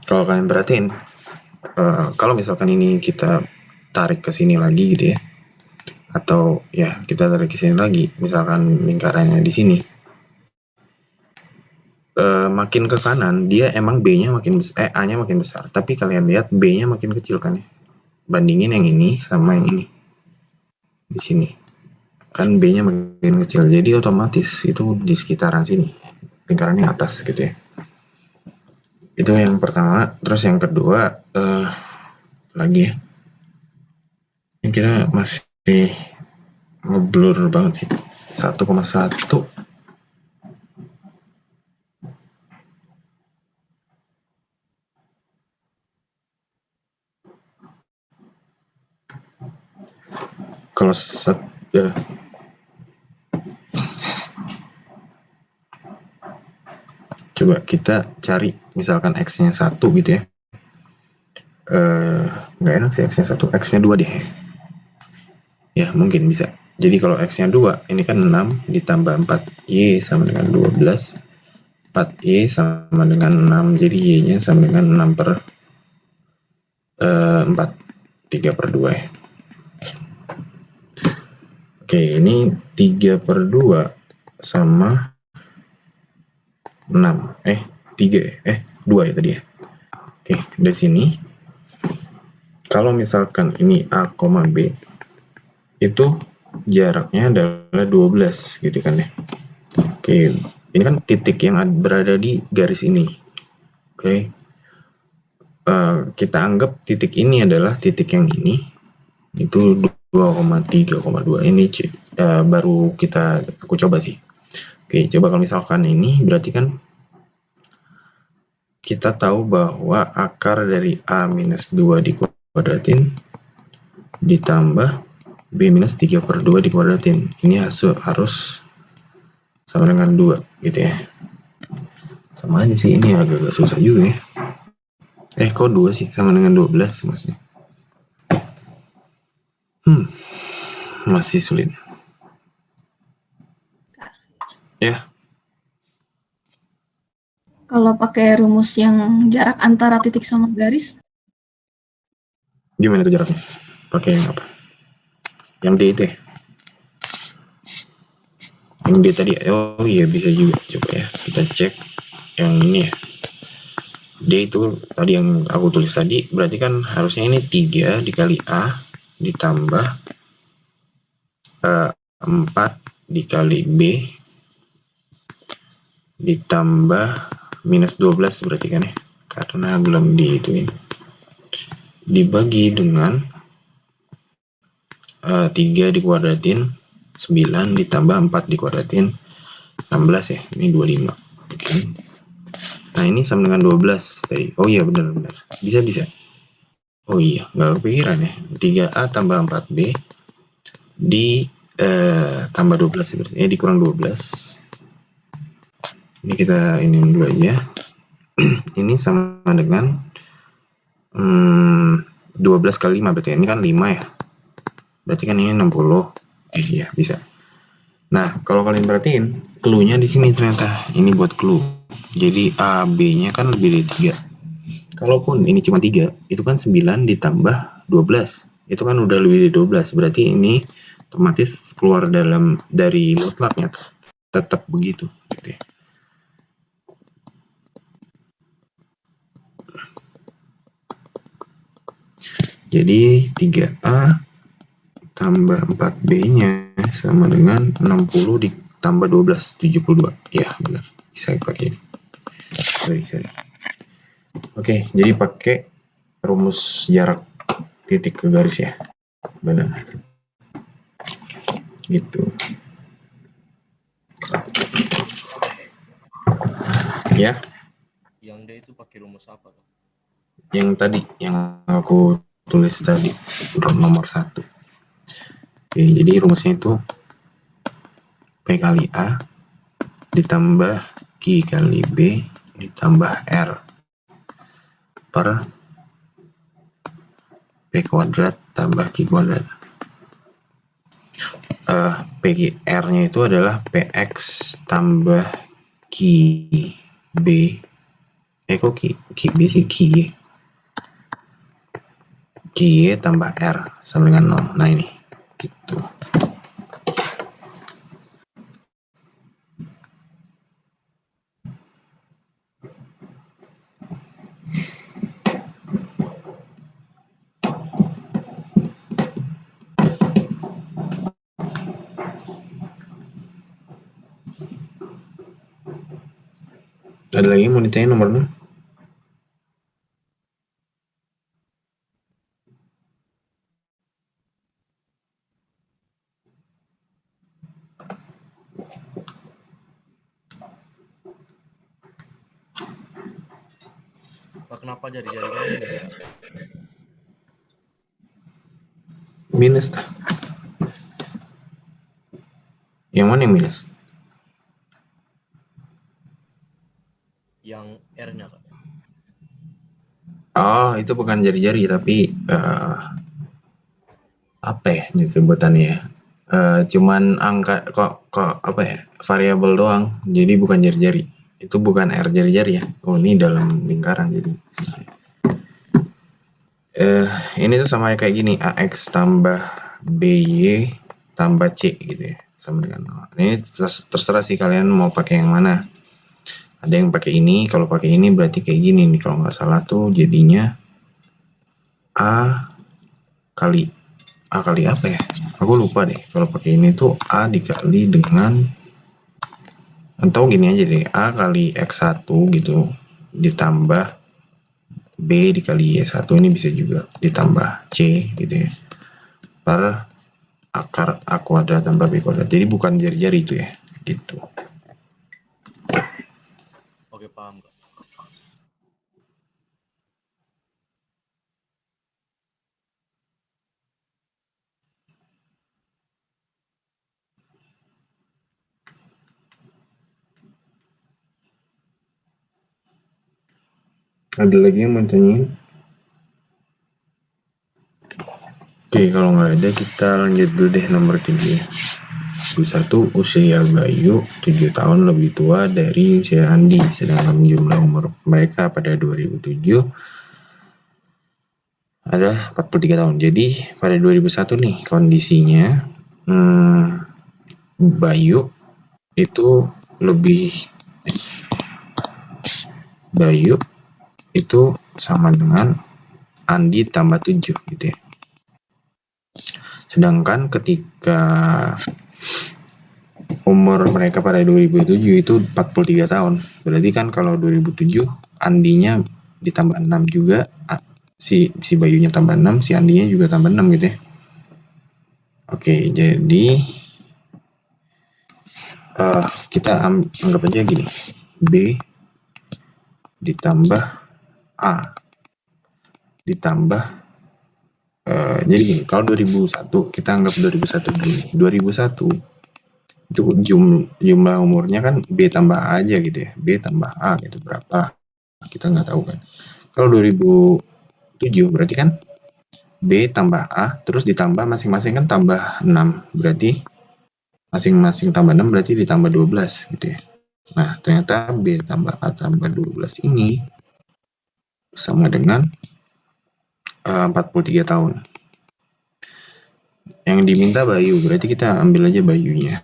Kalau kalian perhatiin, kalau misalkan ini kita tarik ke sini lagi gitu ya, atau ya kita tarik ke sini lagi, misalkan lingkarannya di sini, makin ke kanan dia emang B-nya makin besar, A-nya makin besar, tapi kalian lihat B-nya makin kecil kan ya, bandingin yang ini sama yang ini. Di sini kan B-nya makin kecil, jadi otomatis itu di sekitaran sini, lingkarannya atas gitu ya. Itu yang pertama. Terus yang kedua, lagi ya, ini kira masih ngeblur banget sih. 1,1. Kalau ya, coba kita cari misalkan x-nya 1 gitu ya. Nggak enak sih x-nya 1, x-nya 2 deh. Ya, mungkin bisa. Jadi kalau x-nya 2, ini kan 6 ditambah 4y sama dengan 12. 4y sama dengan 6, jadi y-nya sama dengan 6 per 4. 3 per 2 ya. Oke, ini 3 per 2 sama 6. 2 ya tadi ya. Oke, dari sini kalau misalkan ini A, B itu jaraknya adalah 12 gitu kan ya. Oke, ini kan titik yang berada di garis ini. Oke, kita anggap titik ini adalah titik yang ini, itu 2,3,2. Ini baru aku coba sih. Oke, coba kalau misalkan ini berarti kan kita tahu bahwa akar dari A minus 2 dikuadratin ditambah B minus 3 per 2 dikuadratin. Ini harus sama dengan 2 gitu ya. Sama aja sih, ini agak susah juga ya. Kok 2 sih? Sama dengan 12 maksudnya. Masih sulit. Ya. Kalau pakai rumus yang jarak antara titik sama garis, Gimana tuh jaraknya? Pakai yang apa? Yang D itu ya? Yang D tadi. Oh iya, bisa juga. Coba ya, kita cek yang ini ya. D itu tadi yang aku tulis tadi, berarti kan harusnya ini 3 dikali A ditambah 4 dikali B ditambah minus 12 berarti kan ya, karena belum dihitungin, dibagi dengan 3 dikuadratin 9 ditambah 4 dikuadratin 16 ya, ini 25. Oke. Nah ini sama dengan 12 tadi. Oh iya, benar bisa. Oh iya, nggak kepikiran ya. 3A tambah 4B di tambah 12 berarti dikurang 12. Ini kita ini dulu aja. Ini sama dengan 12 kali 5 berarti ini kan 5 ya. Berarti kan ini 60. Iya, bisa. Nah, kalau kalian perhatiin, clue-nya di sini ternyata. Ini buat clue. Jadi A, B-nya kan lebih dari 3. Kalaupun ini cuma 3, itu kan 9 ditambah 12. Itu kan udah lebih dari 12. Berarti ini otomatis keluar dari mutlaknya. Tetap begitu. Gitu ya. Jadi 3A tambah 4B-nya sama dengan 60 ditambah 12, 72. Ya, benar. Bisa pakai ini. Sorry. Oke, jadi pakai rumus jarak titik ke garis ya. Benar. Gitu. Ya. Yang D itu pakai rumus apa tuh? Yang tadi, yang aku tulis tadi, nomor 1. Oke, jadi rumusnya itu P kali A ditambah Q kali B ditambah R per P kuadrat tambah Q kuadrat. PR-nya itu adalah PX tambah QB. Kok QB sih? QY tambah R sama dengan 0. Nah ini, gitu. Ada lagi mau ditanya nomor 6? Kenapa jari-jarinya minus, Kak? Minus dah. Yang mana yang minus? Yang R-nya Kak. Oh, itu bukan jari-jari tapi apa ya sebutannya ya? Cuman angka kok apa ya? Variabel doang. Jadi bukan jari-jari. Itu bukan R jari-jari ya. Oh, ini dalam lingkaran jadi susah. Ini tuh sama kayak gini, AX tambah BY tambah C gitu ya. Sama dengan 0. Ini terserah sih kalian mau pakai yang mana. Ada yang pakai ini, kalau pakai ini berarti kayak gini nih kalau nggak salah tuh jadinya A kali apa ya? Aku lupa deh. Kalau pakai ini tuh A dikali dengan, atau gini aja deh, A kali X1 gitu ditambah B dikali Y1, ini bisa juga ditambah C gitu ya, per akar A kuadrat tambah B kuadrat. Jadi bukan jari-jari itu ya, gitu. Oke, paham Kak. Ada lagi yang mau tanyain? Oke, kalau nggak ada kita lanjut dulu deh nomor 7. 1. Usia Bayu 7 tahun lebih tua dari usia Andi, sedangkan jumlah umur mereka pada 2007 ada 43 tahun. Jadi pada 2001 nih kondisinya Bayu itu sama dengan Andi tambah 7 gitu ya. Sedangkan ketika umur mereka pada 2007 itu 43 tahun. Berarti kan kalau 2007 Andinya ditambah 6 juga, si Bayunya tambah 6, si Andinya juga tambah 6 gitu ya. Oke, jadi kita anggap aja gini, B ditambah A ditambah jadi gini, kalau 2001 kita anggap 2001 dulu. 2001 itu jumlah umurnya kan B tambah A aja gitu ya, B tambah A gitu, berapa kita nggak tahu kan. Kalau 2007 berarti kan B tambah A terus ditambah masing-masing kan tambah 6, berarti masing-masing tambah 6 berarti ditambah 12 gitu ya. Nah, ternyata B tambah A tambah 12 ini sama dengan 43 tahun. Yang diminta Bayu, berarti kita ambil aja Bayunya.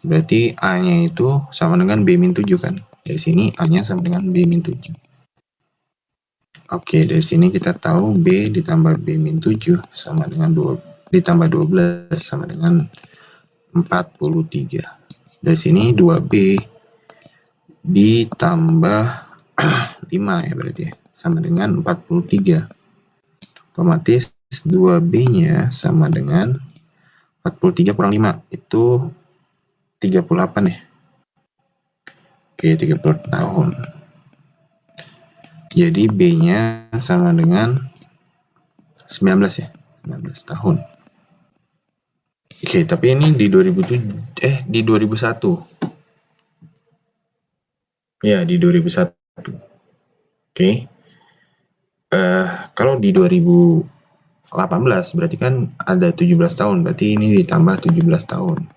Berarti A-nya itu sama dengan B-7 kan. Dari sini A-nya sama dengan B-7. Oke, dari sini kita tahu B ditambah B-7 sama dengan 2, ditambah 12 sama dengan 43. Dari sini 2B ditambah 5 ya berarti ya, sama dengan 43. Otomatis 2B-nya sama dengan 43 kurang 5, itu 38 ya. Oke, 30 tahun. Jadi B-nya sama dengan 19 ya, 19 tahun. Oke, tapi ini di 2007, di 2001. Ya, di 2001. Oke. Kalau di 2018 berarti kan ada 17 tahun, berarti ini ditambah 17 tahun.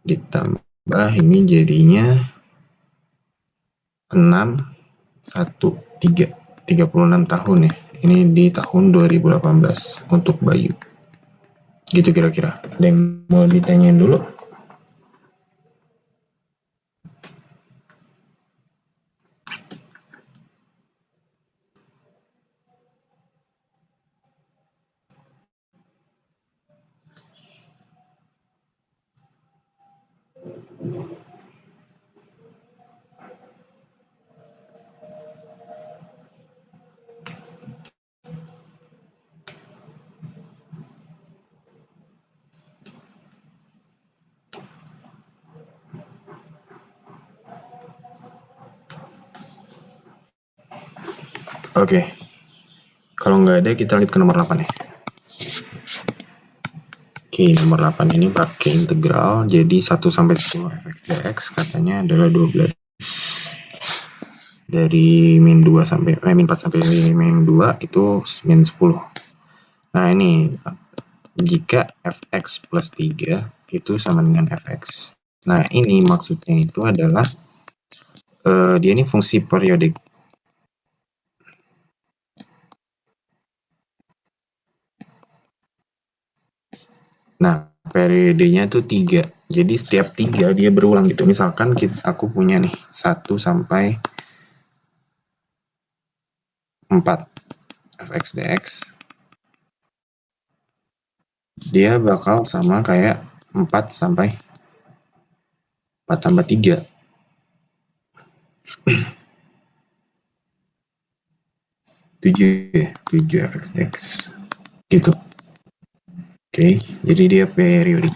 Ditambah ini jadinya 6, 1, 3, 36 tahun ya. Ini di tahun 2018 untuk Bayu. Gitu kira-kira. Ada yang mau ditanyain dulu? Oke. Kalau nggak ada, kita lanjut ke nomor 8 ya. Oke, nomor 8 ini pakai integral, jadi 1 sampai 10 fx dx katanya adalah 12. Dari min 2 sampai min 4 sampai min 2 itu min 10. Nah, ini jika fx plus 3 itu sama dengan fx. Nah, ini maksudnya itu adalah dia ini fungsi periodik. Nah, periodenya itu 3. Jadi setiap 3 dia berulang gitu. Misalkan aku punya nih 1 sampai 4 fx dx. Dia bakal sama kayak 4 sampai 4 tambah 3. 7 fx dx. Gitu. Oke, jadi dia periodik.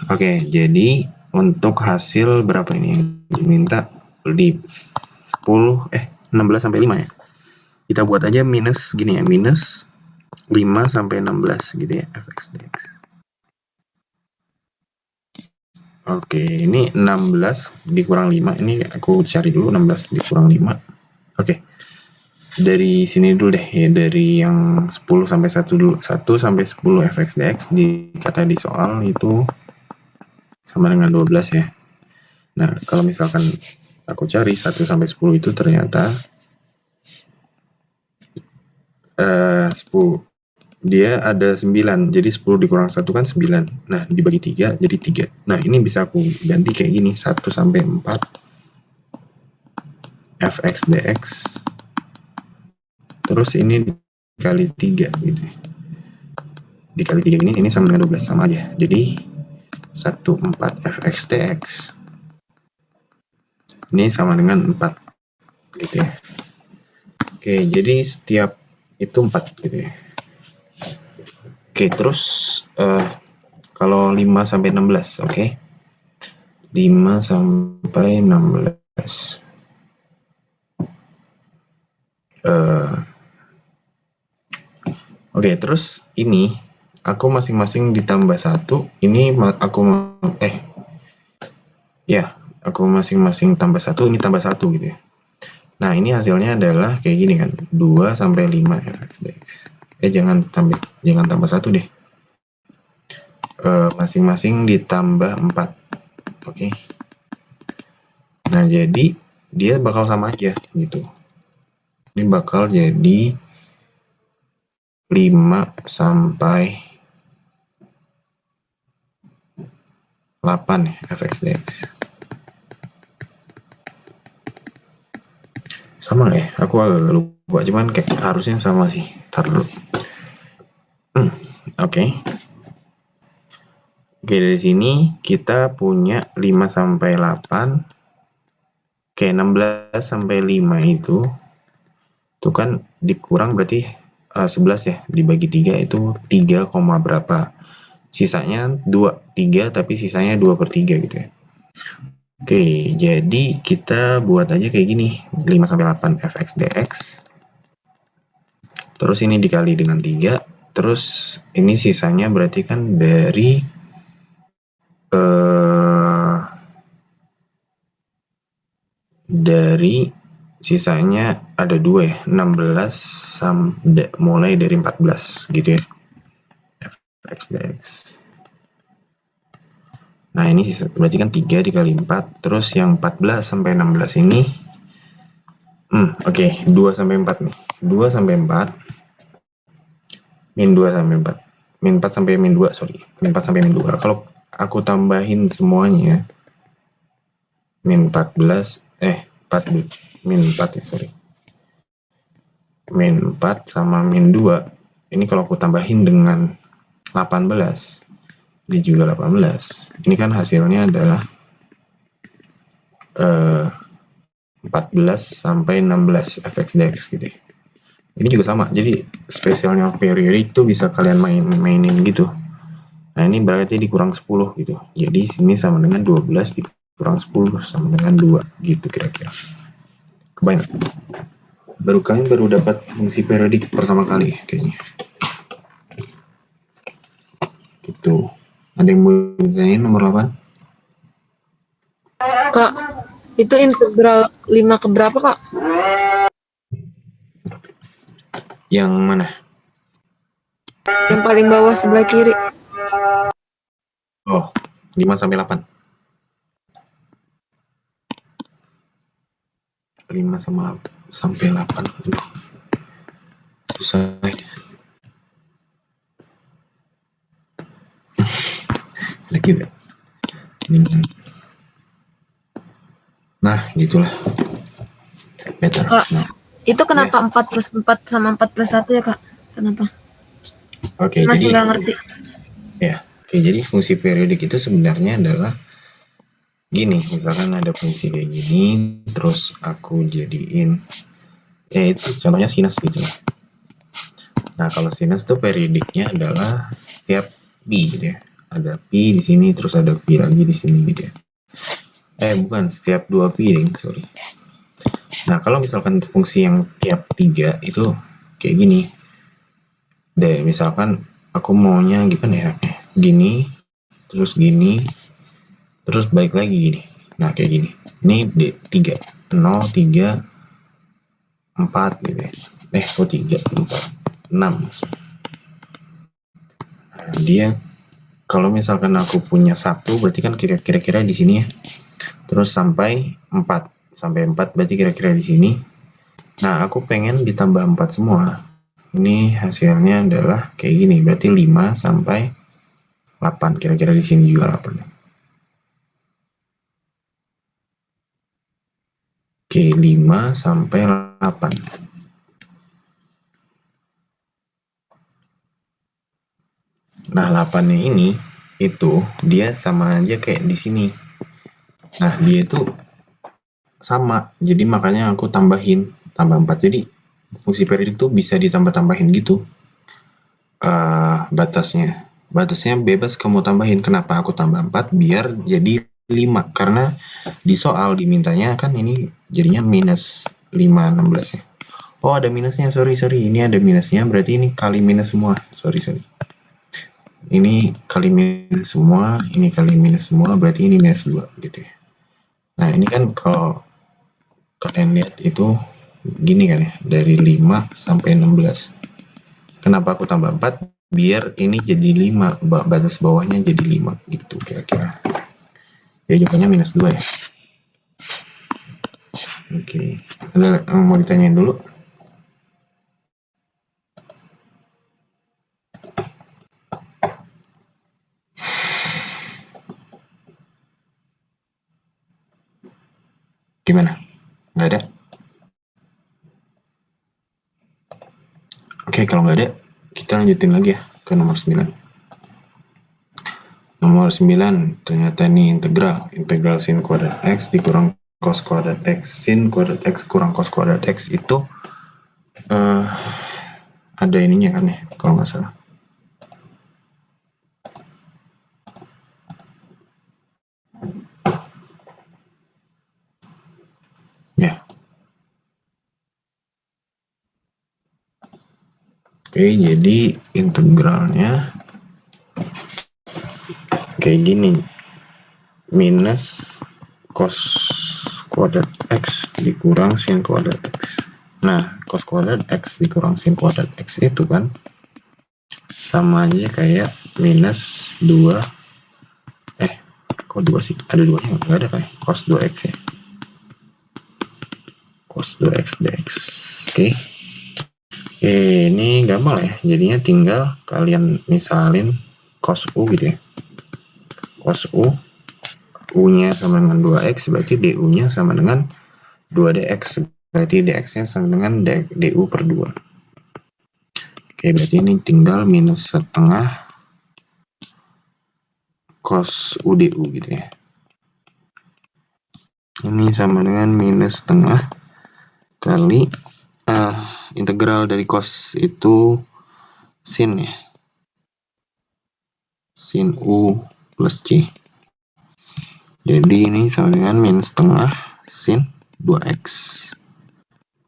Oke, jadi untuk hasil berapa ini yang diminta di 16 sampai 5 ya. Kita buat aja minus gini ya, minus 5 sampai 16 gitu ya fx dx. Oke, ini 16 dikurang 5. Ini aku cari dulu 16 dikurang 5. Oke. Dari sini dulu deh ya, dari yang 10 sampai 1 dulu. 1 sampai 10 fx dx dikata di soal itu sama dengan 12 ya. Nah, kalau misalkan aku cari 1 sampai 10 itu ternyata 10. Dia ada 9. Jadi 10 dikurang 1 kan 9. Nah, dibagi 3 jadi 3. Nah, ini bisa aku ganti kayak gini, 1 sampai 4 fx dx. Terus ini dikali 3 gitu. Dikali 3 ini sama dengan 12, sama aja. Jadi 14 fx dx ini sama dengan 4 gitu ya. Oke, jadi setiap itu 4 gitu ya. Oke, terus kalau 5 sampai 16, oke. 5 sampai 16. Oke, terus ini aku masing-masing ditambah 1. Ini aku aku masing-masing tambah 1, ini tambah 1 gitu ya. Nah, ini hasilnya adalah kayak gini kan. 2 sampai 5 fx dx. Jangan tambah 1 deh. Masing-masing ditambah 4. Oke. Nah, jadi dia bakal sama aja gitu. Ini bakal jadi 5 sampai 8 fx dx. Sama nggak ya? Aku agak lupa, cuman kayak harusnya sama sih. Ntar dulu. Oke. Oke, dari sini kita punya 5 sampai 8. Oke, 16 sampai 5 itu kan dikurang berarti 11 ya, dibagi 3 itu 3, berapa. Sisanya 3, tapi sisanya 2/3 gitu ya. Oke, jadi kita buat aja kayak gini, 5 sampai 8 fx dx. Terus ini dikali dengan 3, terus ini sisanya berarti kan dari sisanya ada 2 ya, 16 sampai mulai dari 14 gitu ya fx dx. Nah, ini sisa berarti kan 3 dikali 4, terus yang 14 sampai 16 ini oke, 2 sampai 4 nih. 2 sampai 4 min 2 sampai 4. Min 4 sampai min 2, sorry. Min 4 sampai min 2. Kalau aku tambahin semuanya min 14 min 4 ya, sorry. Min 4 sama min 2. Ini kalau aku tambahin dengan 18, ini juga 18. Ini kan hasilnya adalah 14 sampai 16 fx dx gitu ya. Ini juga sama. Jadi spesialnya periodik itu bisa kalian mainin gitu. Nah, ini berarti dikurang 10 gitu. Jadi sini sama dengan 12 dikurang 10 sama dengan 2 gitu kira-kira. Kebayang? Kalian baru dapat fungsi periodik pertama kali kayaknya. Gitu. Ada yang mau ditanyain nomor 8? Kak, itu integral 5 ke berapa, Kak? Yang mana? Yang paling bawah sebelah kiri. Oh, 5 sampai 8. 5 sampai 8. Aduh. Susah. Lagi enggak? Nah, gitulah. Better. Kak, Nah, itu kenapa 4 plus 4 sama 4 plus 1 ya, Kak? Kenapa? oke, Masih jadi nggak ngerti. ya. Oke, jadi fungsi periodik itu sebenarnya adalah gini, misalkan ada fungsi kayak gini, terus aku jadiin itu contohnya sinus gitu ya. Nah, kalau sinus tuh periodiknya adalah setiap pi gitu ya. Ada pi di sini, terus ada pi lagi di sini gitu ya. Bukan, setiap 2 pi ding, sorry. Nah, kalau misalkan fungsi yang tiap 3 itu kayak gini. Deh, misalkan aku maunya gimana ya? Gini, terus gini, terus balik lagi gini. Nah, kayak gini. Ini D3, 0, 3, 4 gitu ya. 3, 4, 6 maksudnya. Nah, dia kalau misalkan aku punya 1 berarti kan kira-kira di sini ya. Terus sampai 4. Sampai 4 berarti kira-kira di sini. Nah, aku pengen ditambah 4 semua. Ini hasilnya adalah kayak gini. Berarti 5 sampai 8. Kira-kira di sini juga 8. Oke, 5 sampai 8. Nah, 8-nya ini itu dia sama aja kayak di sini. Nah, dia itu sama. Jadi makanya aku tambahin tambah 4. Jadi fungsi periodik tuh bisa ditambah-tambahin gitu. Batasnya. Batasnya bebas kamu tambahin. Kenapa aku tambah 4? Biar jadi 5. Karena di soal dimintanya kan ini jadinya minus 5, 16 ya. Oh, ada minusnya. Sorry. Ini ada minusnya. Berarti ini kali minus semua. Sorry. Ini kali minus semua. Ini kali minus semua. Berarti ini minus 2 gitu ya. Nah, ini kan kalau kalian lihat itu gini kan ya. Dari 5 sampai 16. Kenapa aku tambah 4? Biar ini jadi 5. Batas bawahnya jadi 5 gitu kira-kira. Ya, jawabannya minus 2 ya. Oke. Ada yang mau ditanyain dulu? Gimana? Nggak ada? Oke, kalau nggak ada, kita lanjutin lagi ya ke nomor 9. Nomor 9, ternyata ini integral. Integral sin kuadrat X dikurang cos kuadrat X. Sin kuadrat X kurang cos kuadrat X itu ada ininya kan ya, kalau nggak salah. Ya. Oke, jadi integralnya kayak gini. Minus cos kuadrat X dikurang sin kuadrat X. Nah, cos kuadrat X dikurang sin kuadrat X itu kan sama aja kayak minus 2. Kok 2 sih? Ada 2-nya? Nggak ada kayak cos 2X ya. Cos 2X dx. Oke. Ini gampang ya. Jadinya tinggal kalian misalin cos U gitu ya. Cos U. U-nya sama dengan 2X, berarti DU-nya sama dengan 2DX. Berarti DX-nya sama dengan DU per 2. Oke, berarti ini tinggal minus setengah cos U DU gitu ya. Ini sama dengan minus setengah kali integral dari cos itu sin ya. Sin U plus C. Jadi ini sama dengan minus setengah sin 2X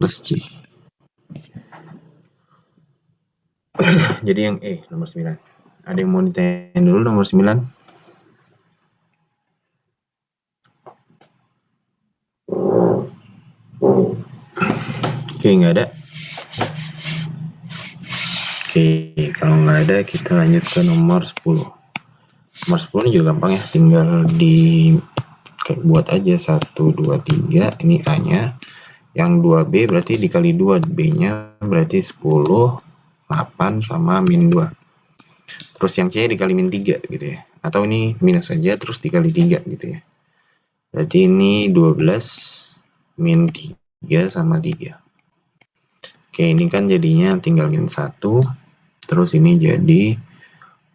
plus C. Jadi yang nomor 9. Ada yang mau ditanya dulu nomor 9? Oke, nggak ada. Oke, kalau nggak ada kita lanjut ke nomor 10. Nomor 10 ini juga gampang ya, tinggal buat aja 1, 2, 3, ini A-nya. Yang 2B berarti dikali 2, B-nya berarti 10, 8 sama min 2. Terus yang C dikali min 3 gitu ya. Atau ini minus saja terus dikali 3 gitu ya. Berarti ini 12 min 3 sama 3. Oke, ini kan jadinya tinggal min 1. Terus ini jadi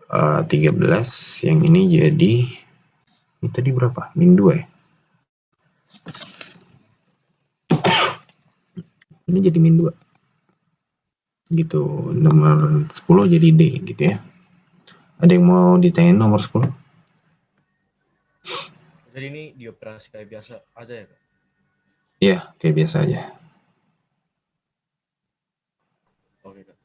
13. Yang ini jadi, ini tadi berapa? Min 2 ya? Ini jadi min 2. Gitu, nomor 10 jadi D gitu ya. Ada yang mau ditanya nomor 10? Jadi ini dioperasi kayak biasa aja ya, Kak? Iya, kayak biasa aja. Oke, Kak.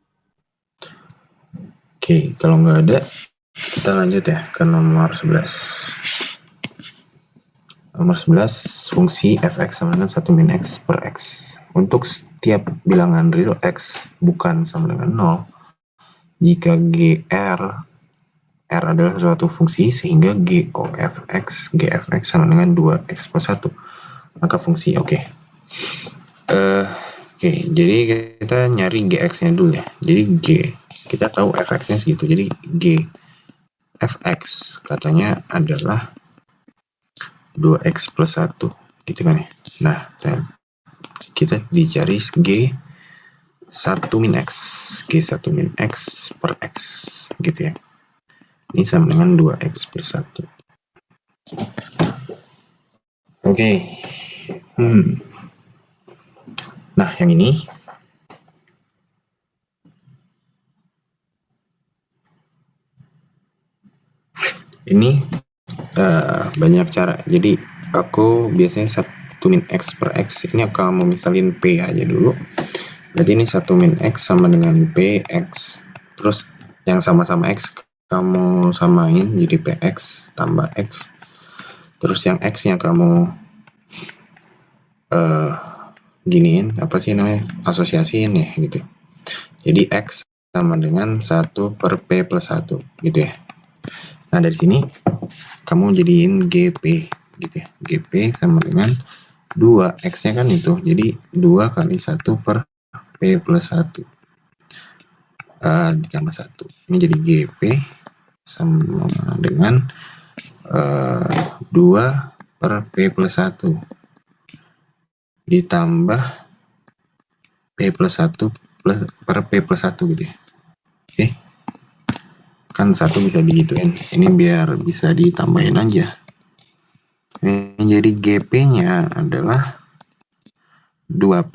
Oke, kalau nggak ada, kita lanjut ya ke nomor 11. Nomor 11, fungsi fx sama dengan 1 min x per x. Untuk setiap bilangan real x bukan sama dengan 0, jika gr adalah suatu fungsi sehingga gfx sama dengan 2x plus 1, maka fungsi oke, jadi kita nyari gx-nya dulu ya. Jadi g, kita tahu fx-nya segitu, jadi g fx katanya adalah 2x plus 1 gitu kan ya. Nah, kita dicari g 1 min x, g1 min x per x gitu ya. Ini sama dengan 2x plus 1. Oke. Nah, yang ini banyak cara. Jadi aku biasanya 1 min x per x ini aku mau misalin p aja dulu. Berarti ini 1 min x sama dengan px. Terus yang sama-sama x kamu samain jadi px tambah x. Terus yang x-nya kamu giniin, apa sih namanya, asosiasiin ya gitu. Jadi x sama dengan 1 per p plus 1 gitu ya. Nah, dari sini kamu jadiin gp gitu ya. Gp sama dengan 2, x-nya kan itu, jadi 2 kali 1 per p plus 1 ditambah 1. Ini jadi gp sama dengan 2 per p plus 1 ditambah p plus 1 plus per p plus 1 gitu ya. Oke, kan 1 bisa digituin, ini biar bisa ditambahin aja. Ini jadi gp-nya adalah 2p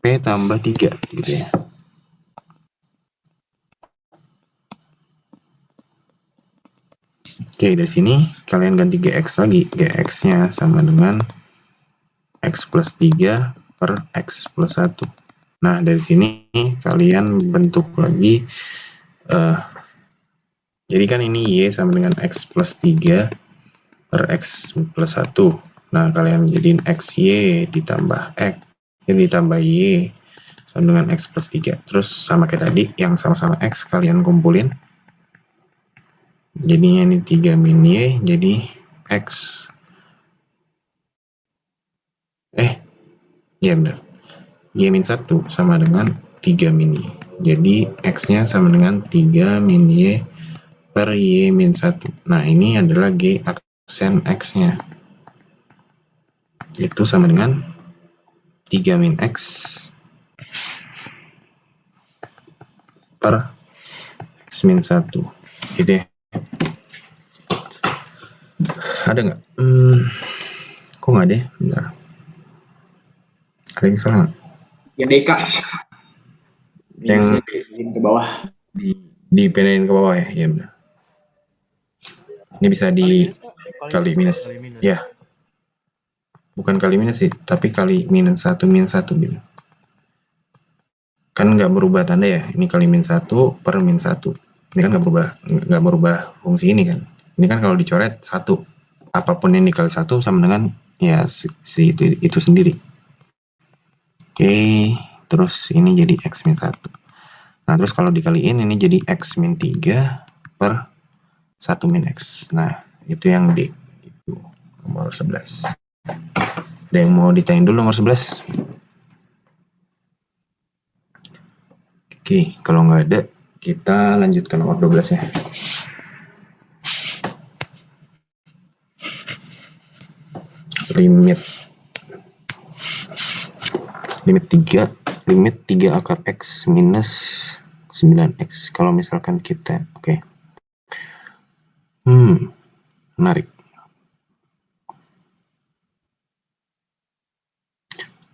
p tambah 3 gitu ya. Oke, dari sini kalian ganti gx lagi. Gx-nya sama dengan x plus 3 per x plus 1. Nah, dari sini kalian bentuk lagi. Jadi kan ini y sama dengan x plus 3 per x plus 1. Nah, kalian jadiin xy ditambah x, ditambah y sama dengan x plus 3. Terus sama kayak tadi, yang sama-sama x kalian kumpulin. Jadinya ini 3 min y, jadi x. Iya benar. Y min 1 sama dengan 3 min y. Jadi x-nya sama dengan 3 min y per y min 1. Nah, ini adalah g aksen x-nya. Itu sama dengan 3 min x per x min 1. Gitu ya. Ada nggak? Kok nggak ada ya? Bentar. Ada yang salah nggak? Ya DK. Yang ke bawah. Dipindahin ke bawah ya? Iya benar. Ini bisa kali minus. Ya. Bukan kali minus sih, tapi kali minus 1 min 1 gitu. kan nggak berubah tanda ya, ini kali min 1 per min 1, ini kan nggak berubah fungsi ini kan. Ini kan kalau dicoret 1, apapun yang dikali 1 sama dengan ya si itu sendiri. Oke, terus ini jadi x min 1. Nah, terus kalau dikaliin ini jadi x min 3 per 1 min x. Nah, itu yang D, itu nomor 11. Ada yang mau ditanyain dulu nomor 11? Oke, kalau nggak ada, kita lanjut ke nomor 12 ya. Limit 3 akar x minus 9x. Kalau misalkan kita, oke. Menarik.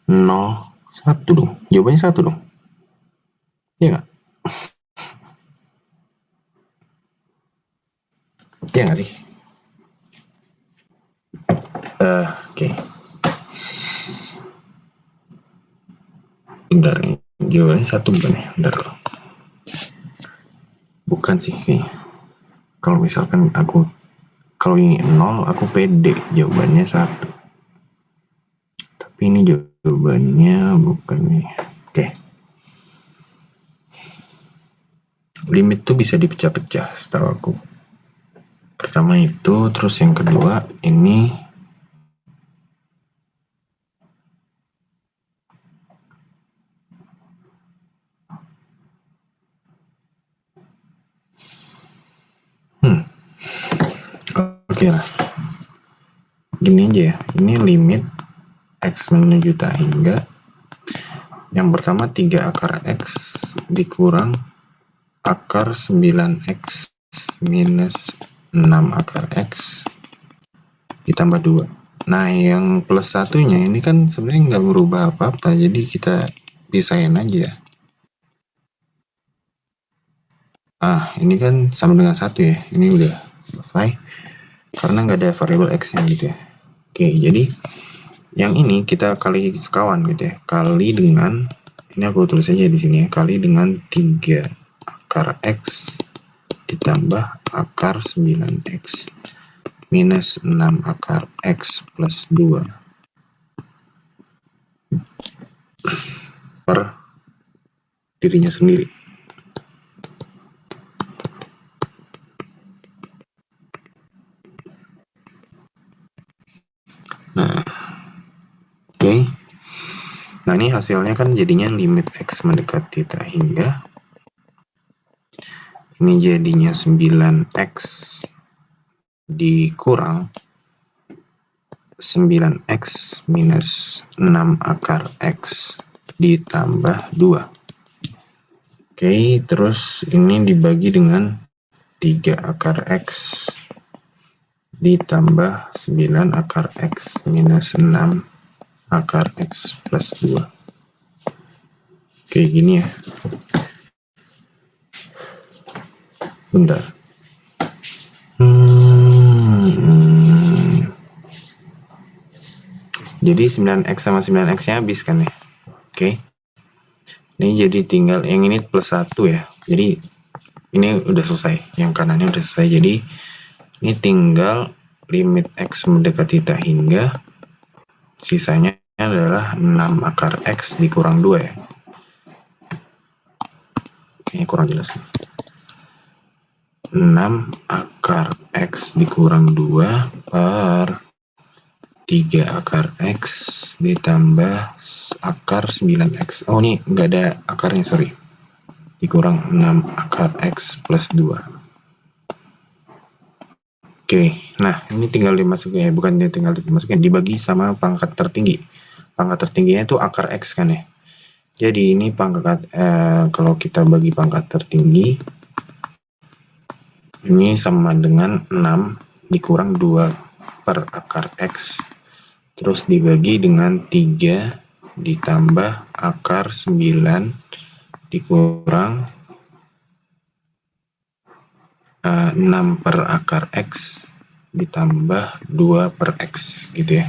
0, 1 dong. Jawabannya 1 dong. Iya nggak? Iya nggak sih? Oke. Bentar nih. Jawabannya 1 bukan ya? Bentar loh. Bukan sih kayaknya. Kalau misalkan kalau ini 0, aku pede jawabannya 1. Tapi ini jawabannya bukan nih. Oke. Limit tuh bisa dipecah-pecah setahu aku. Pertama itu, terus yang kedua ini oke lah. Gini aja ya. Ini limit x menuju tak hingga. Yang pertama 3 akar x dikurang akar 9x minus 6 akar x ditambah 2. Nah, yang plus satunya ini kan sebenarnya nggak berubah apa-apa, jadi kita pisahin aja. Ini kan sama dengan 1 ya, ini udah selesai karena nggak ada variabel x nya gitu ya. Oke, jadi yang ini kita kali sekawan gitu ya, kali dengan, ini aku tulis aja di sini ya, kali dengan 3 akar x ditambah akar 9x minus 6 akar x plus 2 per dirinya sendiri. Nah, oke. Nah, ini hasilnya kan jadinya limit x mendekati tak hingga. Ini jadinya 9x dikurang 9x minus 6 akar x ditambah 2. Oke, terus ini dibagi dengan 3 akar x ditambah 9 akar x minus 6 akar x plus 2. Oke, gini ya. Bentar. Jadi 9x sama 9x nya habis kan ya. Oke. Ini jadi tinggal yang ini plus 1 ya. Jadi ini udah selesai. Yang kanannya udah selesai. Jadi ini tinggal limit x mendekati tak hingga. Sisanya adalah 6 akar x dikurang 2 ya. Kayaknya kurang jelas. 6 akar x dikurang 2 per 3 akar x ditambah akar 9x. Oh, ini nggak ada akarnya, sorry. Dikurang 6 akar x plus 2. Oke, nah ini tinggal dimasukin ya, bukan tinggal dimasukin, dibagi sama pangkat tertinggi. Pangkat tertingginya itu akar x kan ya. Jadi ini pangkat, kalau kita bagi pangkat tertinggi, ini sama dengan 6 dikurang 2 per akar x. Terus dibagi dengan 3 ditambah akar 9 dikurang 6 per akar x ditambah 2 per x gitu ya.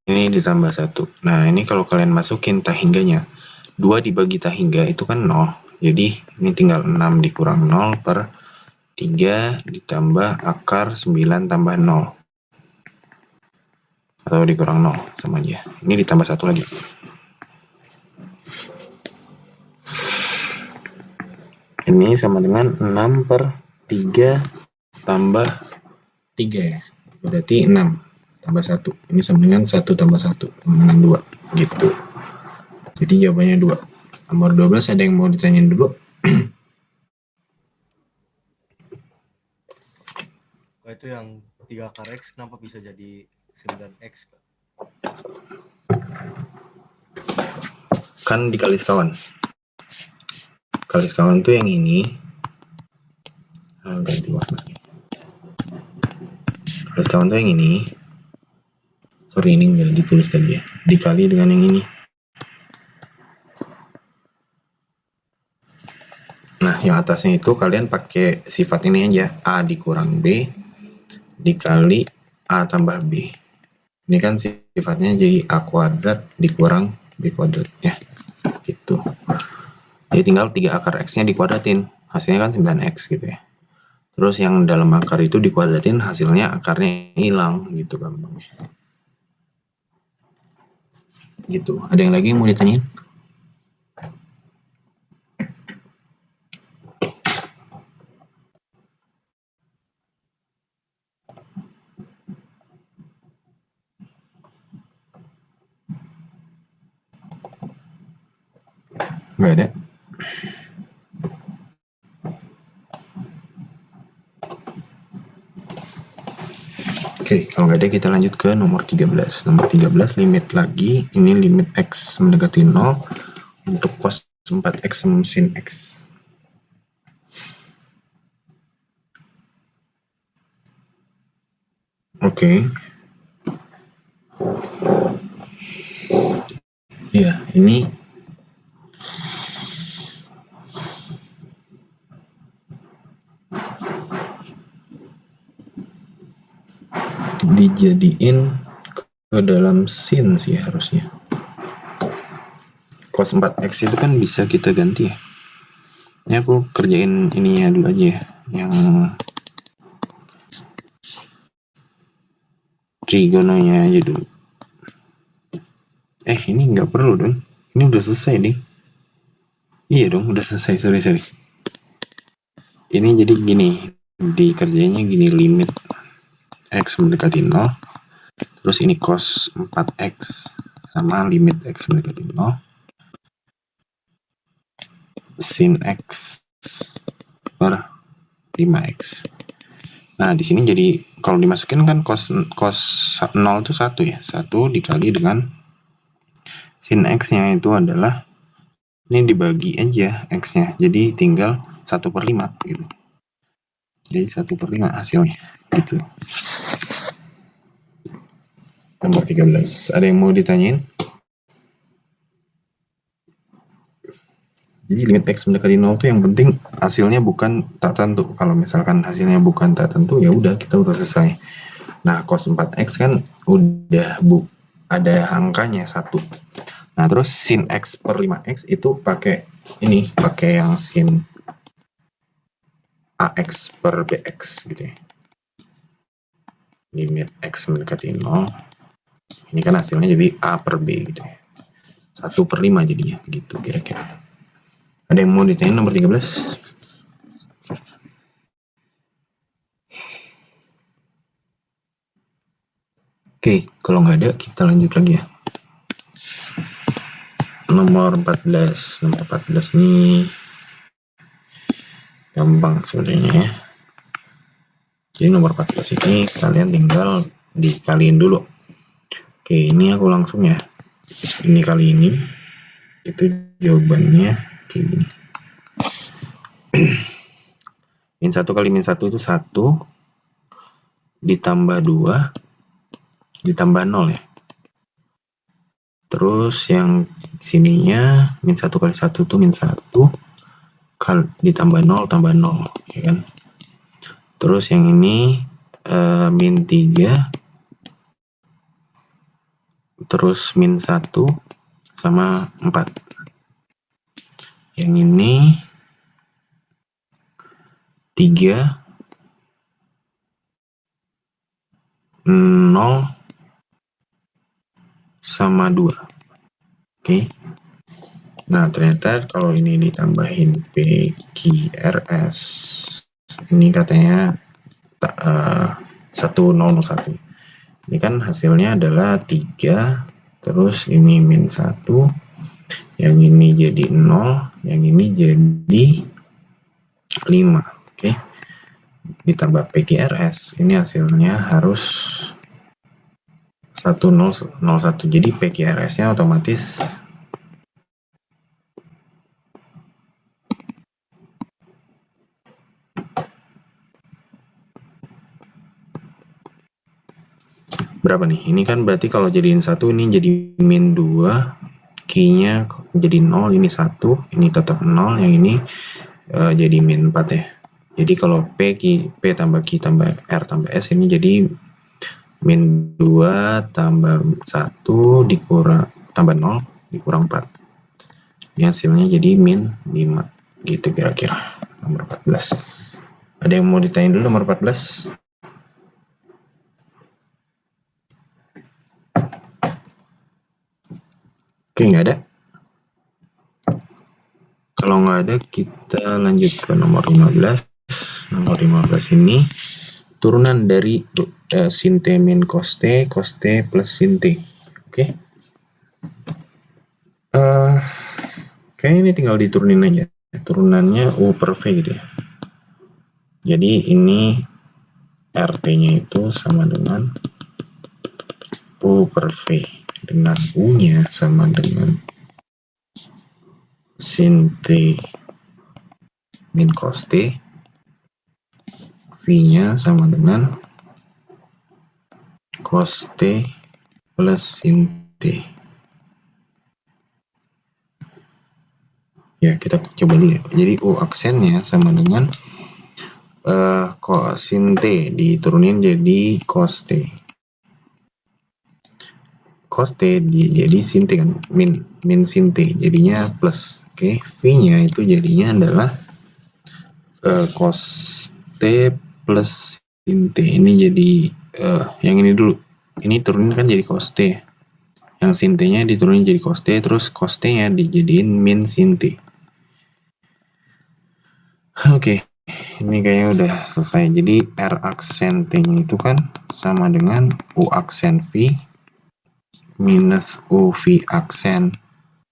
ini ditambah 1. Nah, ini kalau kalian masukin tahingganya, 2 dibagi tahingga itu kan 0. Jadi, ini tinggal 6 dikurang 0 per 3 ditambah akar 9 tambah 0. Atau dikurang 0, sama aja. Ini ditambah 1 lagi. Ini sama dengan 6 per 3 tambah 3 ya. Berarti 6 tambah 1. Ini sama dengan 1 tambah 1, sama dengan 2. Gitu. Jadi jawabannya 2. Nomor 12 ada yang mau ditanyain dulu? Kalau itu yang 3 akar X kenapa bisa jadi 9X? Kan dikali sekawan. Kali sekawan tuh yang ini. Ganti warna. Kali sekawan tuh yang ini. Sorry, ini nggak ditulis tadi ya. Dikali dengan yang ini. Nah, yang atasnya itu kalian pakai sifat ini aja. A dikurang B dikali A tambah B. Ini kan sifatnya jadi A kuadrat dikurang B kuadrat ya. Gitu. Jadi tinggal 3 akar X-nya dikuadratin. Hasilnya kan 9X gitu ya. Terus yang dalam akar itu dikuadratin, hasilnya akarnya hilang gitu gampangnya. Gitu. Ada yang lagi yang mau ditanyain? Nggak ada. Oke, kalau nggak ada kita lanjut ke nomor 13. Nomor 13 limit lagi. Ini limit X mendekati 0 untuk cos 4X sama sin X. Oke. Ya, ini dijadiin ke dalam sin sih harusnya. Cos 4X itu kan bisa kita ganti ya. Ini aku kerjain ininya dulu aja ya, yang trigononya aja dulu. Ini nggak perlu dong. Ini udah selesai nih. Iya dong, udah selesai. Sorry. Ini jadi gini, dikerjainnya gini, limit X mendekati 0. Terus ini cos 4X sama limit X mendekati 0. Sin X per 5X. Nah, di sini jadi kalau dimasukin kan cos 0 itu 1 ya. 1 dikali dengan sin X-nya itu adalah, ini dibagi aja X-nya. Jadi tinggal 1/5 gitu. Jadi 1/5 hasilnya gitu. Nomor 13. Ada yang mau ditanyain? Jadi limit X mendekati 0 itu yang penting hasilnya bukan tak tentu. Kalau misalkan hasilnya bukan tak tentu, ya udah kita udah selesai. Nah, cos 4X kan udah ada angkanya 1. Nah, terus sin X per 5X itu pakai yang sin AX per BX gitu ya. Limit X mendekati 0. Ini kan hasilnya jadi A per B gitu ya. 1/5 jadinya gitu kira-kira. Ada yang mau ditanya nomor 13? Oke, kalau nggak ada kita lanjut lagi ya. Nomor 14. Nomor 14 nih gampang sebenarnya ya. Jadi nomor 14 ini kalian tinggal dikaliin dulu. Oke, ini aku langsung ya. Ini kali ini. Itu jawabannya kayak gini. Min 1 kali min 1 itu 1 ditambah 2 ditambah 0 ya. Terus yang sininya min 1 kali 1 itu min 1 ditambah 0 tambah 0 ya kan. Terus yang ini min 3 terus min 1 sama 4. Yang ini 3, 0 sama 2. Oke. Nah, ternyata kalau ini ditambahin PQRS, ini katanya 1001. Ini kan hasilnya adalah 3, terus ini min 1, yang ini jadi 0, yang ini jadi 5. Oke. Ditambah PQRS, ini hasilnya harus 1001. Jadi PQRS-nya otomatis berapa nih? Ini kan berarti kalau jadiin 1 ini jadi min 2, key-nya jadi 0, ini 1, ini tetap 0, yang ini jadi min 4 ya. Jadi kalau P tambah Q tambah R tambah S ini jadi min 2 tambah 1 dikurang tambah 0 dikurang 4. Ini hasilnya jadi min 5. Gitu kira-kira. Nomor 14. Ada yang mau ditanyain dulu nomor 14? Oke, nggak ada. Kalau nggak ada, kita lanjut ke nomor 15. Nomor 15 ini turunan dari sin T min cos T plus sin T. Oke. Kayaknya ini tinggal diturunin aja. Turunannya U per V gitu ya. Jadi ini RT-nya itu sama dengan U per V. Dengan U-nya sama dengan sin T min cos T, V-nya sama dengan cos T plus sin T. Ya, kita coba dulu ya. Jadi U aksennya sama dengan sin T diturunin jadi cos T. Cos T jadi sin T kan, min sin T jadinya plus. Oke, V-nya itu jadinya adalah cos T plus sin T. Ini jadi yang ini dulu. Ini turunin kan jadi cos T. Yang sin T-nya diturunin jadi cos T, terus cos T-nya dijadiin min sin T. Oke, ini kayaknya udah selesai. Jadi R aksen T-nya itu kan sama dengan U aksen V minus UV aksen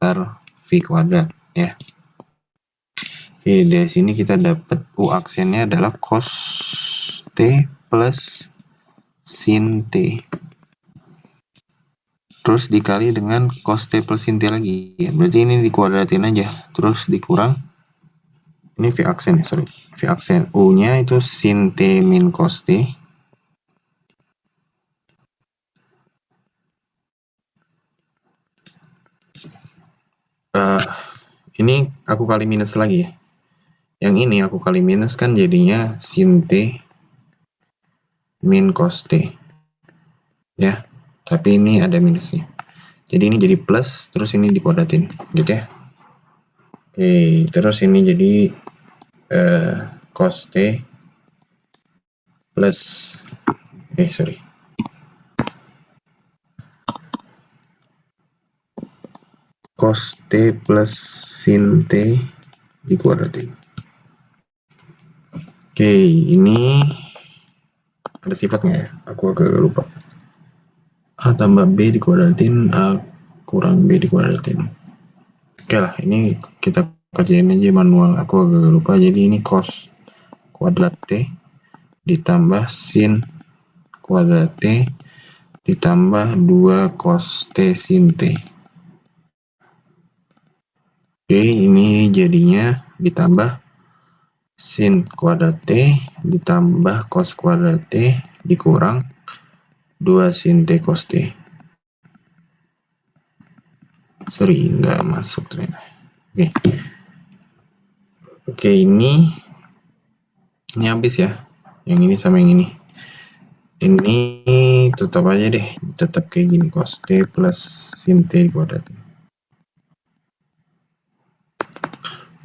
per V kuadrat ya. Oke, dari sini kita dapat U aksennya adalah cos T plus sin T. Terus dikali dengan cos T plus sin T lagi. Ya, berarti ini dikuadratin aja. Terus dikurang. Ini V aksen ya, sorry. V aksen U-nya itu sin T min cos T. Ini aku kali minus lagi ya. Yang ini aku kali minus kan jadinya sin T min cos T. Ya, tapi ini ada minusnya. Jadi ini jadi plus, terus ini dikuadratin, gitu ya. Oke, terus ini jadi cos T plus, sorry. Cos T plus sin T dikuadratin. Oke, ini ada sifatnya ya, aku agak lupa. A tambah B dikuadratin, A kurang B dikuadratin. Oke lah, ini kita kerjain aja manual, aku agak lupa. Jadi ini cos kuadrat T ditambah sin kuadrat T ditambah 2 cos T sin T. Oke, ini jadinya ditambah sin kuadrat T ditambah cos kuadrat T dikurang 2 sin T cos T. Sorry, nggak masuk ternyata. Oke, ini habis ya. Yang ini sama yang ini. Ini tetap aja deh, tetap kayak gini, cos T plus sin T kuadrat.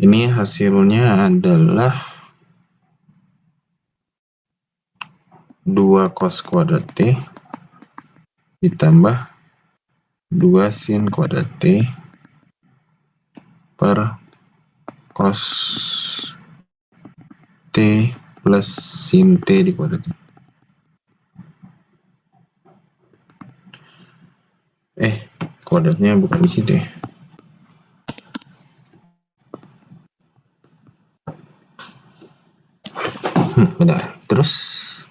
Ini hasilnya adalah 2 cos kuadrat T ditambah 2 sin kuadrat T per cos T plus sin T di kuadrat. Kuadratnya bukan di situ ya. Bentar. Terus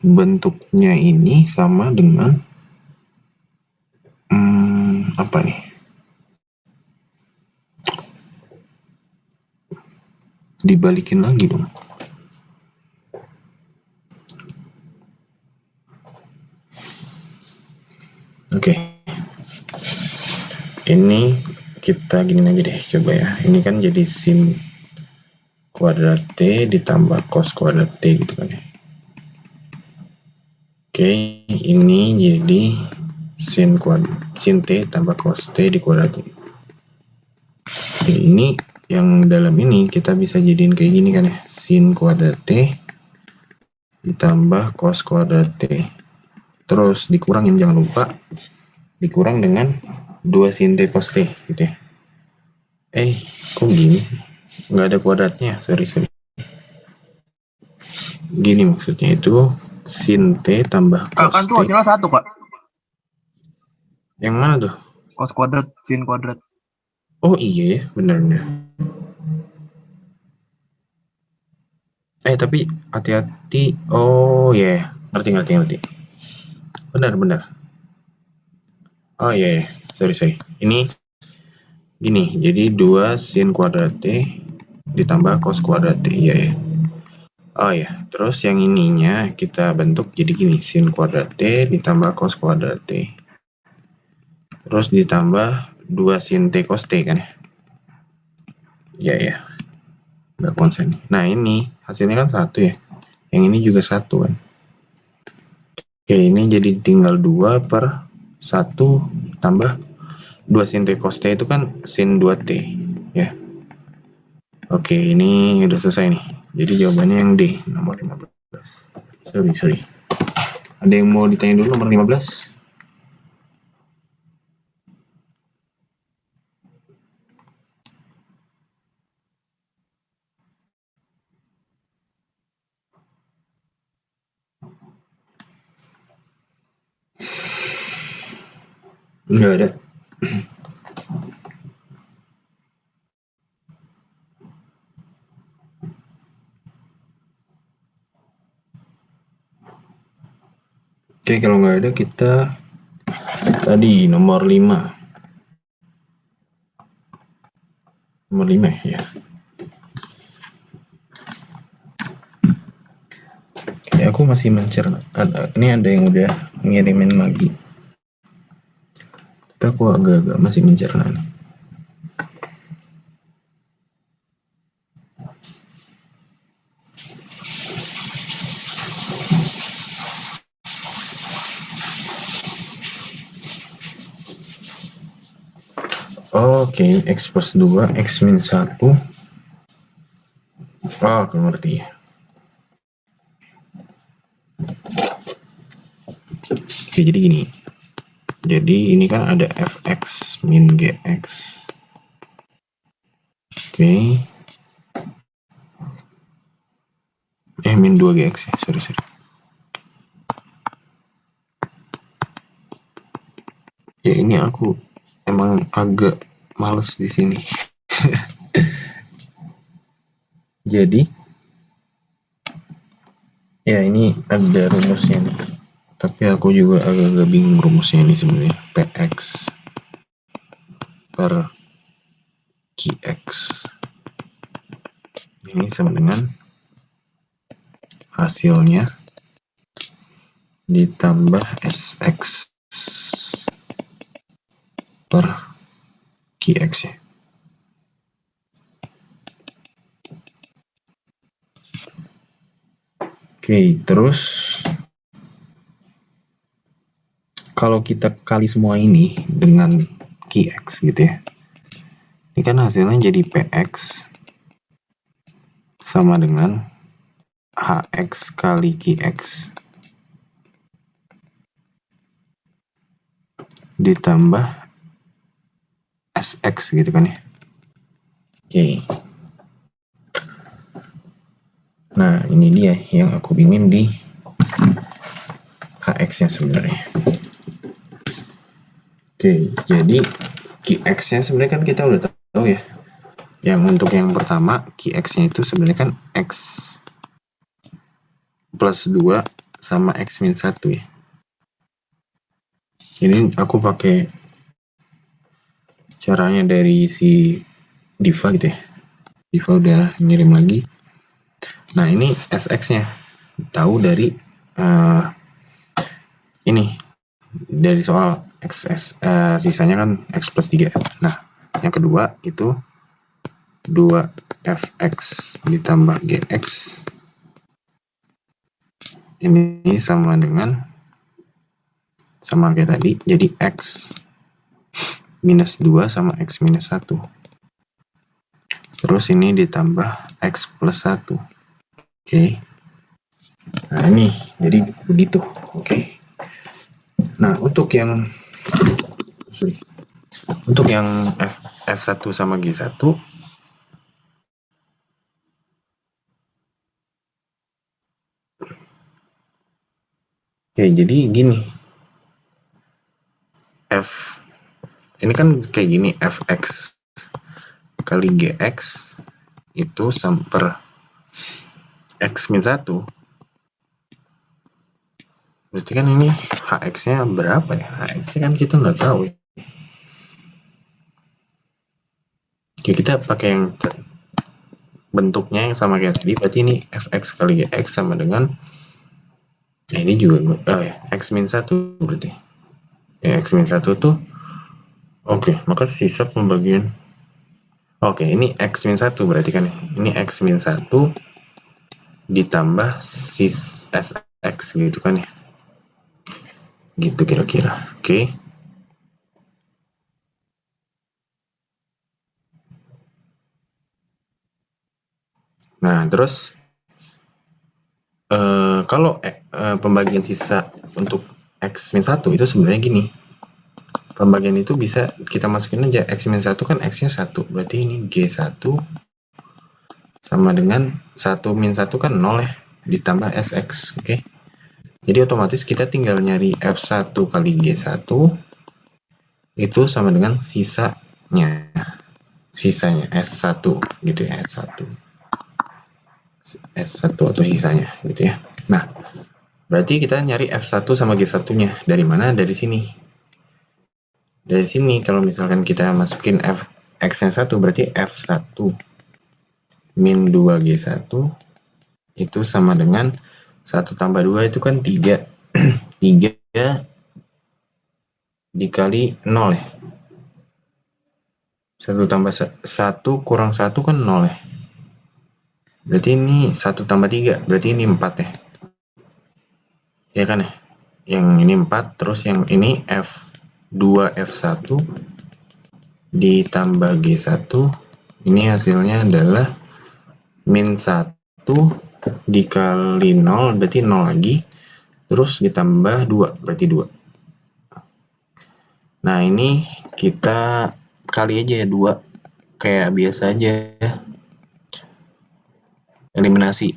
bentuknya ini sama dengan apa nih? Dibalikin lagi dong. Oke. Ini kita gini aja deh, coba ya. Ini kan jadi sin kuadrat T ditambah cos kuadrat T gitu kan ya. Oke, ini jadi sin T tambah cos T dikuadratin. Oke, ini yang dalam ini kita bisa jadiin kayak gini kan ya. Sin kuadrat T ditambah cos kuadrat T. Terus dikurangin, jangan lupa dikurang dengan 2 sin T cos T gitu ya. Kok gini sih? Nggak ada kuadratnya, sorry. Gini maksudnya itu sin T tambah cos kan T. tuh hasilnya 1, Kak. Yang mana tuh? Cos kuadrat, sin kuadrat. Oh iya ya, benar. Tapi hati-hati. Oh ya, ngerti. Benar. Oh iya, sorry. Ini gini, jadi 2 sin kuadrat T ditambah cos kuadrat T, iya ya. Oh ya, terus yang ininya kita bentuk jadi gini, sin kuadrat T ditambah cos kuadrat T. Terus ditambah 2 sin T cos T kan ya. Iya ya. Nggak konsen. Nah ini hasilnya kan 1 ya. Yang ini juga 1 kan. Oke, ini jadi tinggal 2 per 1 tambah 2 sin T cos T itu kan sin 2T ya. Oke, ini udah selesai nih. Jadi jawabannya yang D, nomor 15. Sorry. Ada yang mau ditanya dulu nomor 15? Enggak ada. Oke, kalau nggak ada kita tadi nomor 5. Nomor 5 ya. Oke, aku masih mencerna. Ini ada yang udah ngirimin lagi. Tapi aku agak-agak masih mencerna nih. Oke, X plus 2, X min 1. Aku ngerti ya. Oke, jadi gini. Jadi ini kan ada fx min gx. Oke. Min 2gx ya, sorry. Ya ini aku emang agak males di sini. Jadi ya ini ada rumusnya nih. Tapi aku juga agak bingung rumusnya ini sebenarnya. Px per Qx ini sama dengan hasilnya ditambah Sx per Qx ya. Oke, terus kalau kita kali semua ini dengan Qx gitu ya, ini kan hasilnya jadi Px sama dengan Hx kali Qx ditambah Sx gitu kan ya. Oke. Nah, ini dia yang aku ingin di Hx-nya sebenarnya. Oke, jadi Qx-nya sebenarnya kan kita udah tahu ya. Yang untuk yang pertama, Qx-nya itu sebenarnya kan X plus 2 sama X min 1 ya. Ini aku pakai caranya dari si Diva gitu ya. Diva udah ngirim lagi. Nah, ini Sx-nya tahu dari ini dari soal sisanya kan X plus 3. Nah, yang kedua itu 2fx ditambah gx ini sama dengan sama kayak tadi, jadi x minus 2 sama x minus 1. Terus ini ditambah x plus 1. Oke. Nah, ini jadi begitu. Oke. Nah, untuk yang F1 sama G1 oke, jadi gini. Ini kan kayak gini, fx kali gx itu per x min 1. Berarti kan ini hx-nya berapa ya? Hx-nya kan kita nggak tahu ya. Oke, kita pakai yang bentuknya yang sama kayak tadi, berarti ini fx kali gx sama dengan ini juga x min 1 berarti ya, x min 1 tuh oke, maka sisa pembagian ini x min 1 berarti kan ini x min 1 ditambah sx gitu kan ya, gitu kira-kira. Oke. Nah, terus kalau pembagian sisa untuk x min 1 itu sebenarnya gini. Pembagian itu bisa kita masukin aja x min 1 kan x-nya 1. Berarti ini G1 sama dengan 1 min 1 kan 0 ya. Ditambah Sx. Oke. Jadi otomatis kita tinggal nyari F1 kali G1 itu sama dengan sisanya. Sisanya S1 gitu ya. S1 atau sisanya gitu ya. Nah, berarti kita nyari F1 sama G1-nya. Dari mana? Dari sini. Dari sini kalau misalkan kita masukin X-nya 1 berarti F1 min 2G1 itu sama dengan 1 tambah 2 itu kan 3. 3 dikali 0 ya. 1 tambah 1 kurang 1 kan 0 ya. Berarti ini 1 tambah 3, berarti ini 4 ya. Ya kan ya? Yang ini 4, terus yang ini F2F1 ditambah G1, ini hasilnya adalah min 1 dikali 0, berarti 0 lagi, terus ditambah 2, berarti 2. Nah, ini kita kali aja ya 2, kayak biasa aja ya. Eliminasi.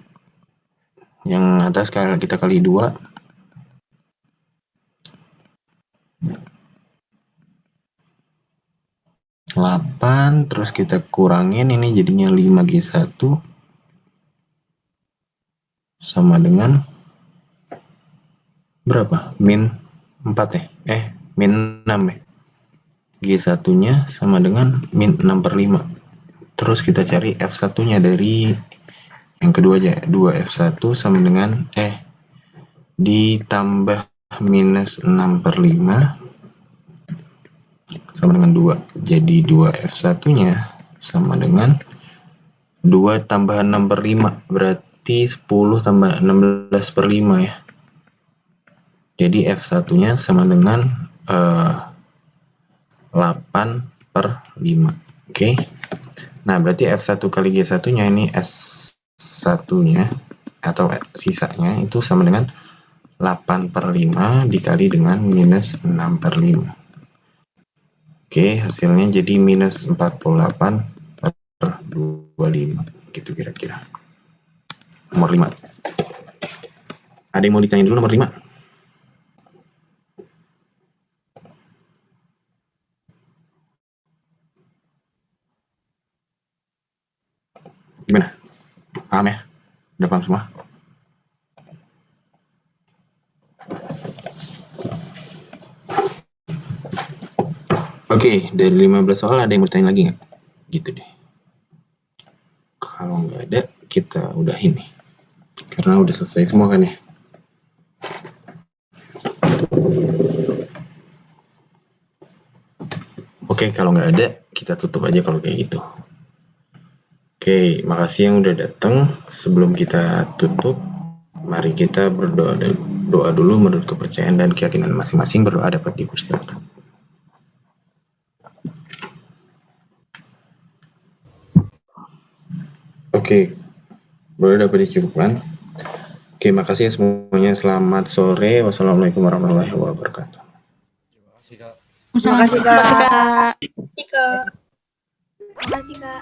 Yang atas kita kali 2. 8, terus kita kurangin, ini jadinya 5G1 sama dengan berapa? Min 4 ya? Min 6 ya? G1-nya sama dengan min 6/5. Terus kita cari F1-nya dari yang kedua aja, 2F1 sama dengan ditambah minus 6/5 sama dengan 2. Jadi 2F1-nya sama dengan 2 tambah 6/5, berarti 10 tambah 16/5 ya. Jadi F1-nya sama dengan 8/5. Oke. Nah, berarti F1 kali G1-nya ini S1-nya atau sisanya itu sama dengan 8/5 dikali dengan minus 6/5. Oke, hasilnya jadi minus 48/25. Gitu kira-kira. Nomor 5. Ada yang mau ditanya dulu nomor 5? Gimana? Paham ya? Udah paham semua? Oke, dari 15 soal ada yang bertanya lagi nggak? Gitu deh. Kalau nggak ada, kita udahin nih. Karena udah selesai semua kan ya. Oke, kalau nggak ada, kita tutup aja kalau kayak gitu. Oke, makasih yang udah datang. Sebelum kita tutup, mari kita berdoa dulu menurut kepercayaan dan keyakinan masing-masing. Berdoa dapat dipersilakan. Oke, boleh dapat dicukupkan. Oke, makasih ya semuanya. Selamat sore. Wassalamualaikum warahmatullahi wabarakatuh. Terima kasih, Kak. Terima kasih, Kak. Terima kasih, Kak.